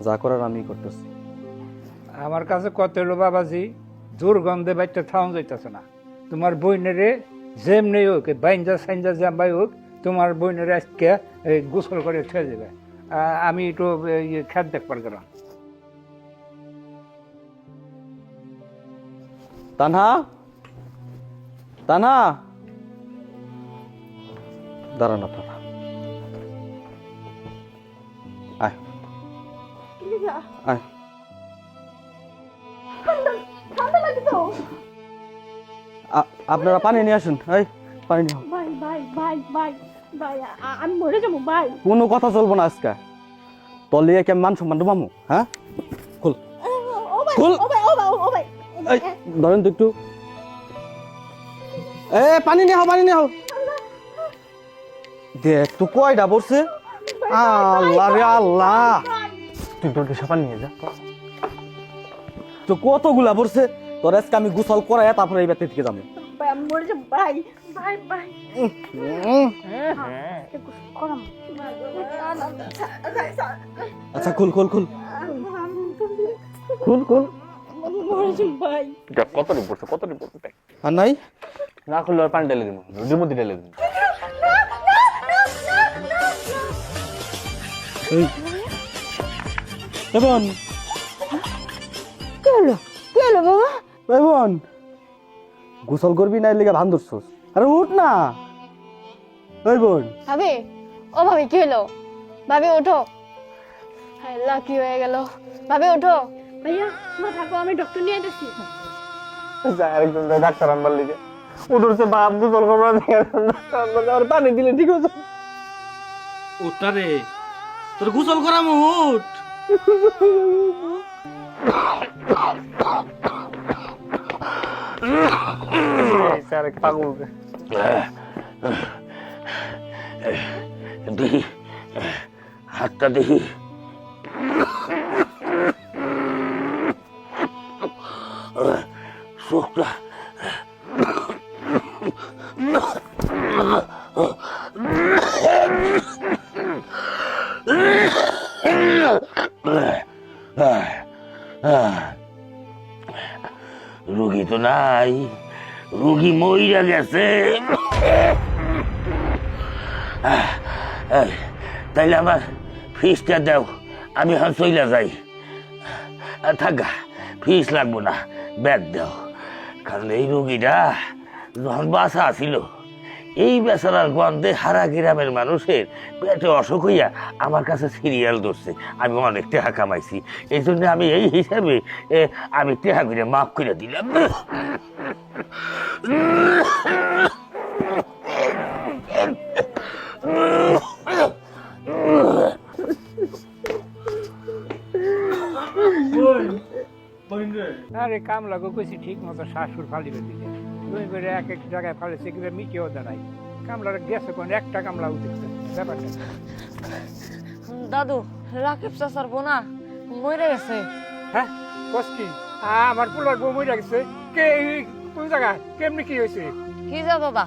Speaker 1: যা করার আমি করতেছি।
Speaker 4: আমার কাছে কত হলো বাবাজি, দুর্গন্ধে বাইতে থাউন যাইতেছে না। তোমার বইনেরে যেমনি হোক, বাইঞ্জা সাইঞ্জা জাম্বাই হোক, তোমার বইনেরে আজকে গোসল করে ছেড়ে দেবে। আমি একটু খেত দেখবার গেলাম।
Speaker 1: তানহা, দাঁড়ান আপনারা, আয় আয়। আপনারা পানি নিয়ে আসুন, এই পানি নিয়ে।
Speaker 2: ভাই ভাই ভাই ভাই ভাই আমি মরে যাবো ভাই।
Speaker 1: কোনো কথা চলবো না আজকে, তলিয়ে কে মান সম্মান ডুবামু? হ্যাঁ, খুল খুল, এই ধরেন তো একটু, এ পানি নিয়ে হও। দেখ তো কয়টা পড়ছে, আল্লাহ রে আল্লাহ, তুই তোর সাবান নিয়ে যা, তো কতগুলা পড়ছে, তোর আজকে আমি গোসল করাই তারপরে এই বাড়ি থেকে যাবো।
Speaker 2: ভাই আমি মরে যাবো ভাই ভাই ভাই।
Speaker 1: আচ্ছা খুল
Speaker 2: মরে যাবো ভাই।
Speaker 1: কতদিন পড়ছে আর নাই, না খুললে আর পানি ঢেলে দিব, রুটির মধ্যে ঢেলে দিব। বোন,
Speaker 6: কি হলো বাবা?
Speaker 1: এই বোন, গোসল করবি না, এর লিগে ভান ধরছস? আরে উঠ না। ওই বোন,
Speaker 10: ভাবি, ও ভাবি কি হলো? ভাবি ওঠো। হায় আল্লাহ, কি হয়ে গেল? ভাবি ওঠো।
Speaker 2: ভাইয়া তোমরা থাকো, আমি ডক্টর নিয়ে আসছি।
Speaker 1: আরেকজন ডাক্তার আনবার লিগে উঠছে, বাপ গোসল করবার আর পানি দিলে ঠিক আছে। উঠটা রে, তোর গোসল করাম, উঠ। পাগল
Speaker 3: দেখি হাতটা দেখি, চোখটা রুগী তো নাই, রুগী মইরা গেছে। তাইলে আমার ফিসটা দাও, আমি এখন চইলা যাই। থাকা ফিস লাগবো না, ব্যাগ দাও, কারণ এই রুগীটা যখন বাসা ছিল, এই বেচারার গন্ধে হারা গ্রামের মানুষের পেটে অসুখ হইয়া আমার কাছে সিরিয়াল ধরছে। আমি অনেক টেহা কামাইছি, এই জন্য আমি এই হিসাবে আমি টেহা করে মাফ করে দিলাম।
Speaker 4: আরে কামলা গো কইছি ঠিক মতো শাশুর ফালিবে দিলে, তুমি করে এক এক জায়গায় ফালিছে, কিভাবে মিটেও দাঁড়াই। কামলার গেছে কোন একটা কামলা উঠেছে ব্যাপারটা।
Speaker 10: দাদু, রাকিব চাচার বোনা মরে গেছে।
Speaker 4: হ্যাঁ কষ্টি, আমার পোলার বউ মরে গেছে। কে কোন জায়গা, কেমনি কি হয়েছে?
Speaker 10: কি যা দাদা,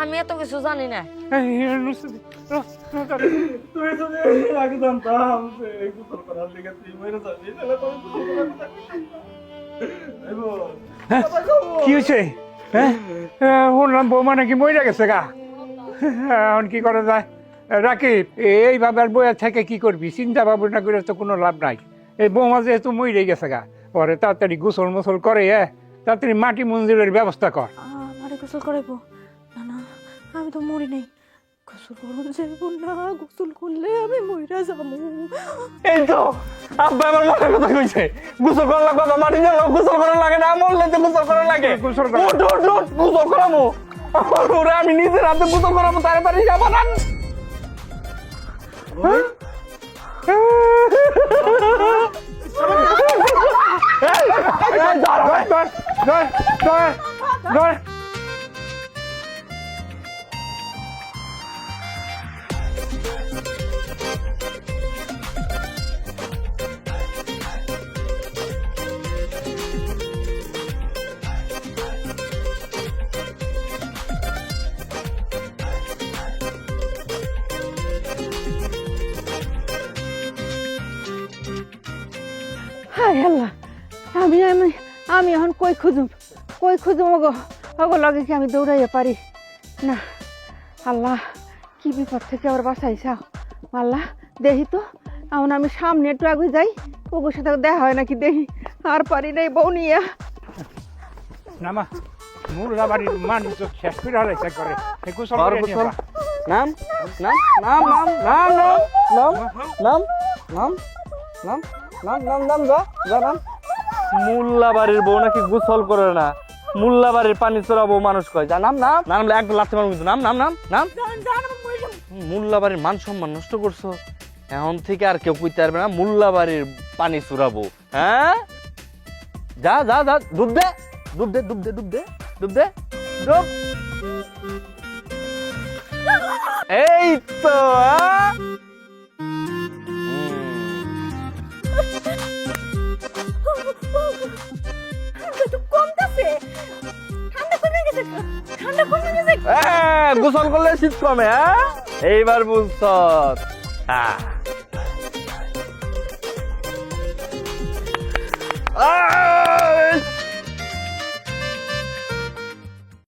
Speaker 10: আমি এত কিছু জানি না।
Speaker 4: কি হয়েছে? শুনলাম বৌমা নাকি মরে গেছে গা। এখন কি করা যায়? রাকিব, এইভাবে আর বইয়া থেকে কি করবি? চিন্তা ভাবনা করে তো কোনো লাভ নাই। এই বৌমা যেহেতু মরে গেছে গা, পরে তাড়াতাড়ি গোসল মোসল করে তাড়াতাড়ি মাটি মন্দিরের ব্যবস্থা কর।
Speaker 7: আমারে গোসল করাইবো? না না, আমি তো মরি নাই।
Speaker 2: গোসল করুন যাইব না, গোসল করলে আমি মইরা যাবো।
Speaker 5: এই তো আব্বা আমার মনের কথা কইছে, গোসল করার লাগবে না, মাটি যাবো, গোসল করার লাগে না, মরলে তো গোসল করার লাগে।
Speaker 4: গোসল করা-
Speaker 5: উঠ, উঠ, উঠ, গোসল করামু। ওরে আমি নিজের হাতে গোসল করাবো, তাড়াতাড়ি যাবো না।
Speaker 6: হায় আল্লাহ, আমি আমি আমি এখন কই খুঁজুম ওগো, লগে কি আমি দৌড়াইয়া পারি না? আল্লাহ, কি বিপদ থেকে আবার বাঁচাইছাও আল্লাহ। দেখি তো এখন আমি সামনে একটু আগে যাই, ওগোর সাথে দেখা হয় নাকি দেখি। আর পারি নাই বউ নিয়া।
Speaker 4: নামা মোল্লা বাড়ির মানুষ তো শেষ করে হারাইছে করে এই গোসল
Speaker 5: আর
Speaker 4: করে নিয়ে
Speaker 5: গোসল।
Speaker 4: বা।
Speaker 5: নাম নাম নাম নাম নাম নাম নাম নাম নাম নাম নাম যা যা নাম। মোল্লা বাড়ির বউ নাকি গোসল করে না, মোল্লা বাড়ির পানি চড়াবো মানুষ কয়, যা নাম নাম নাম একদম লাথি মারবো কিন্তু, নাম নাম নাম নাম। মোল্লা বাড়ির মান সম্মান নষ্ট করছো, এখন থেকে আর কেউ কইতে পারবে না মোল্লা বাড়ির পানি চড়াবো। হ্যাঁ যা যা যা, ডুব দে ডুব দে ডুব দে ডুব দে ডুব দে ডুব। এই তো
Speaker 2: কমতেছে, ঠান্ডা কমে গেছে, ঠান্ডা কমে গেছে।
Speaker 5: গোসল করলে শীত কমে। হ্যাঁ এইবার বুঝছ। আহ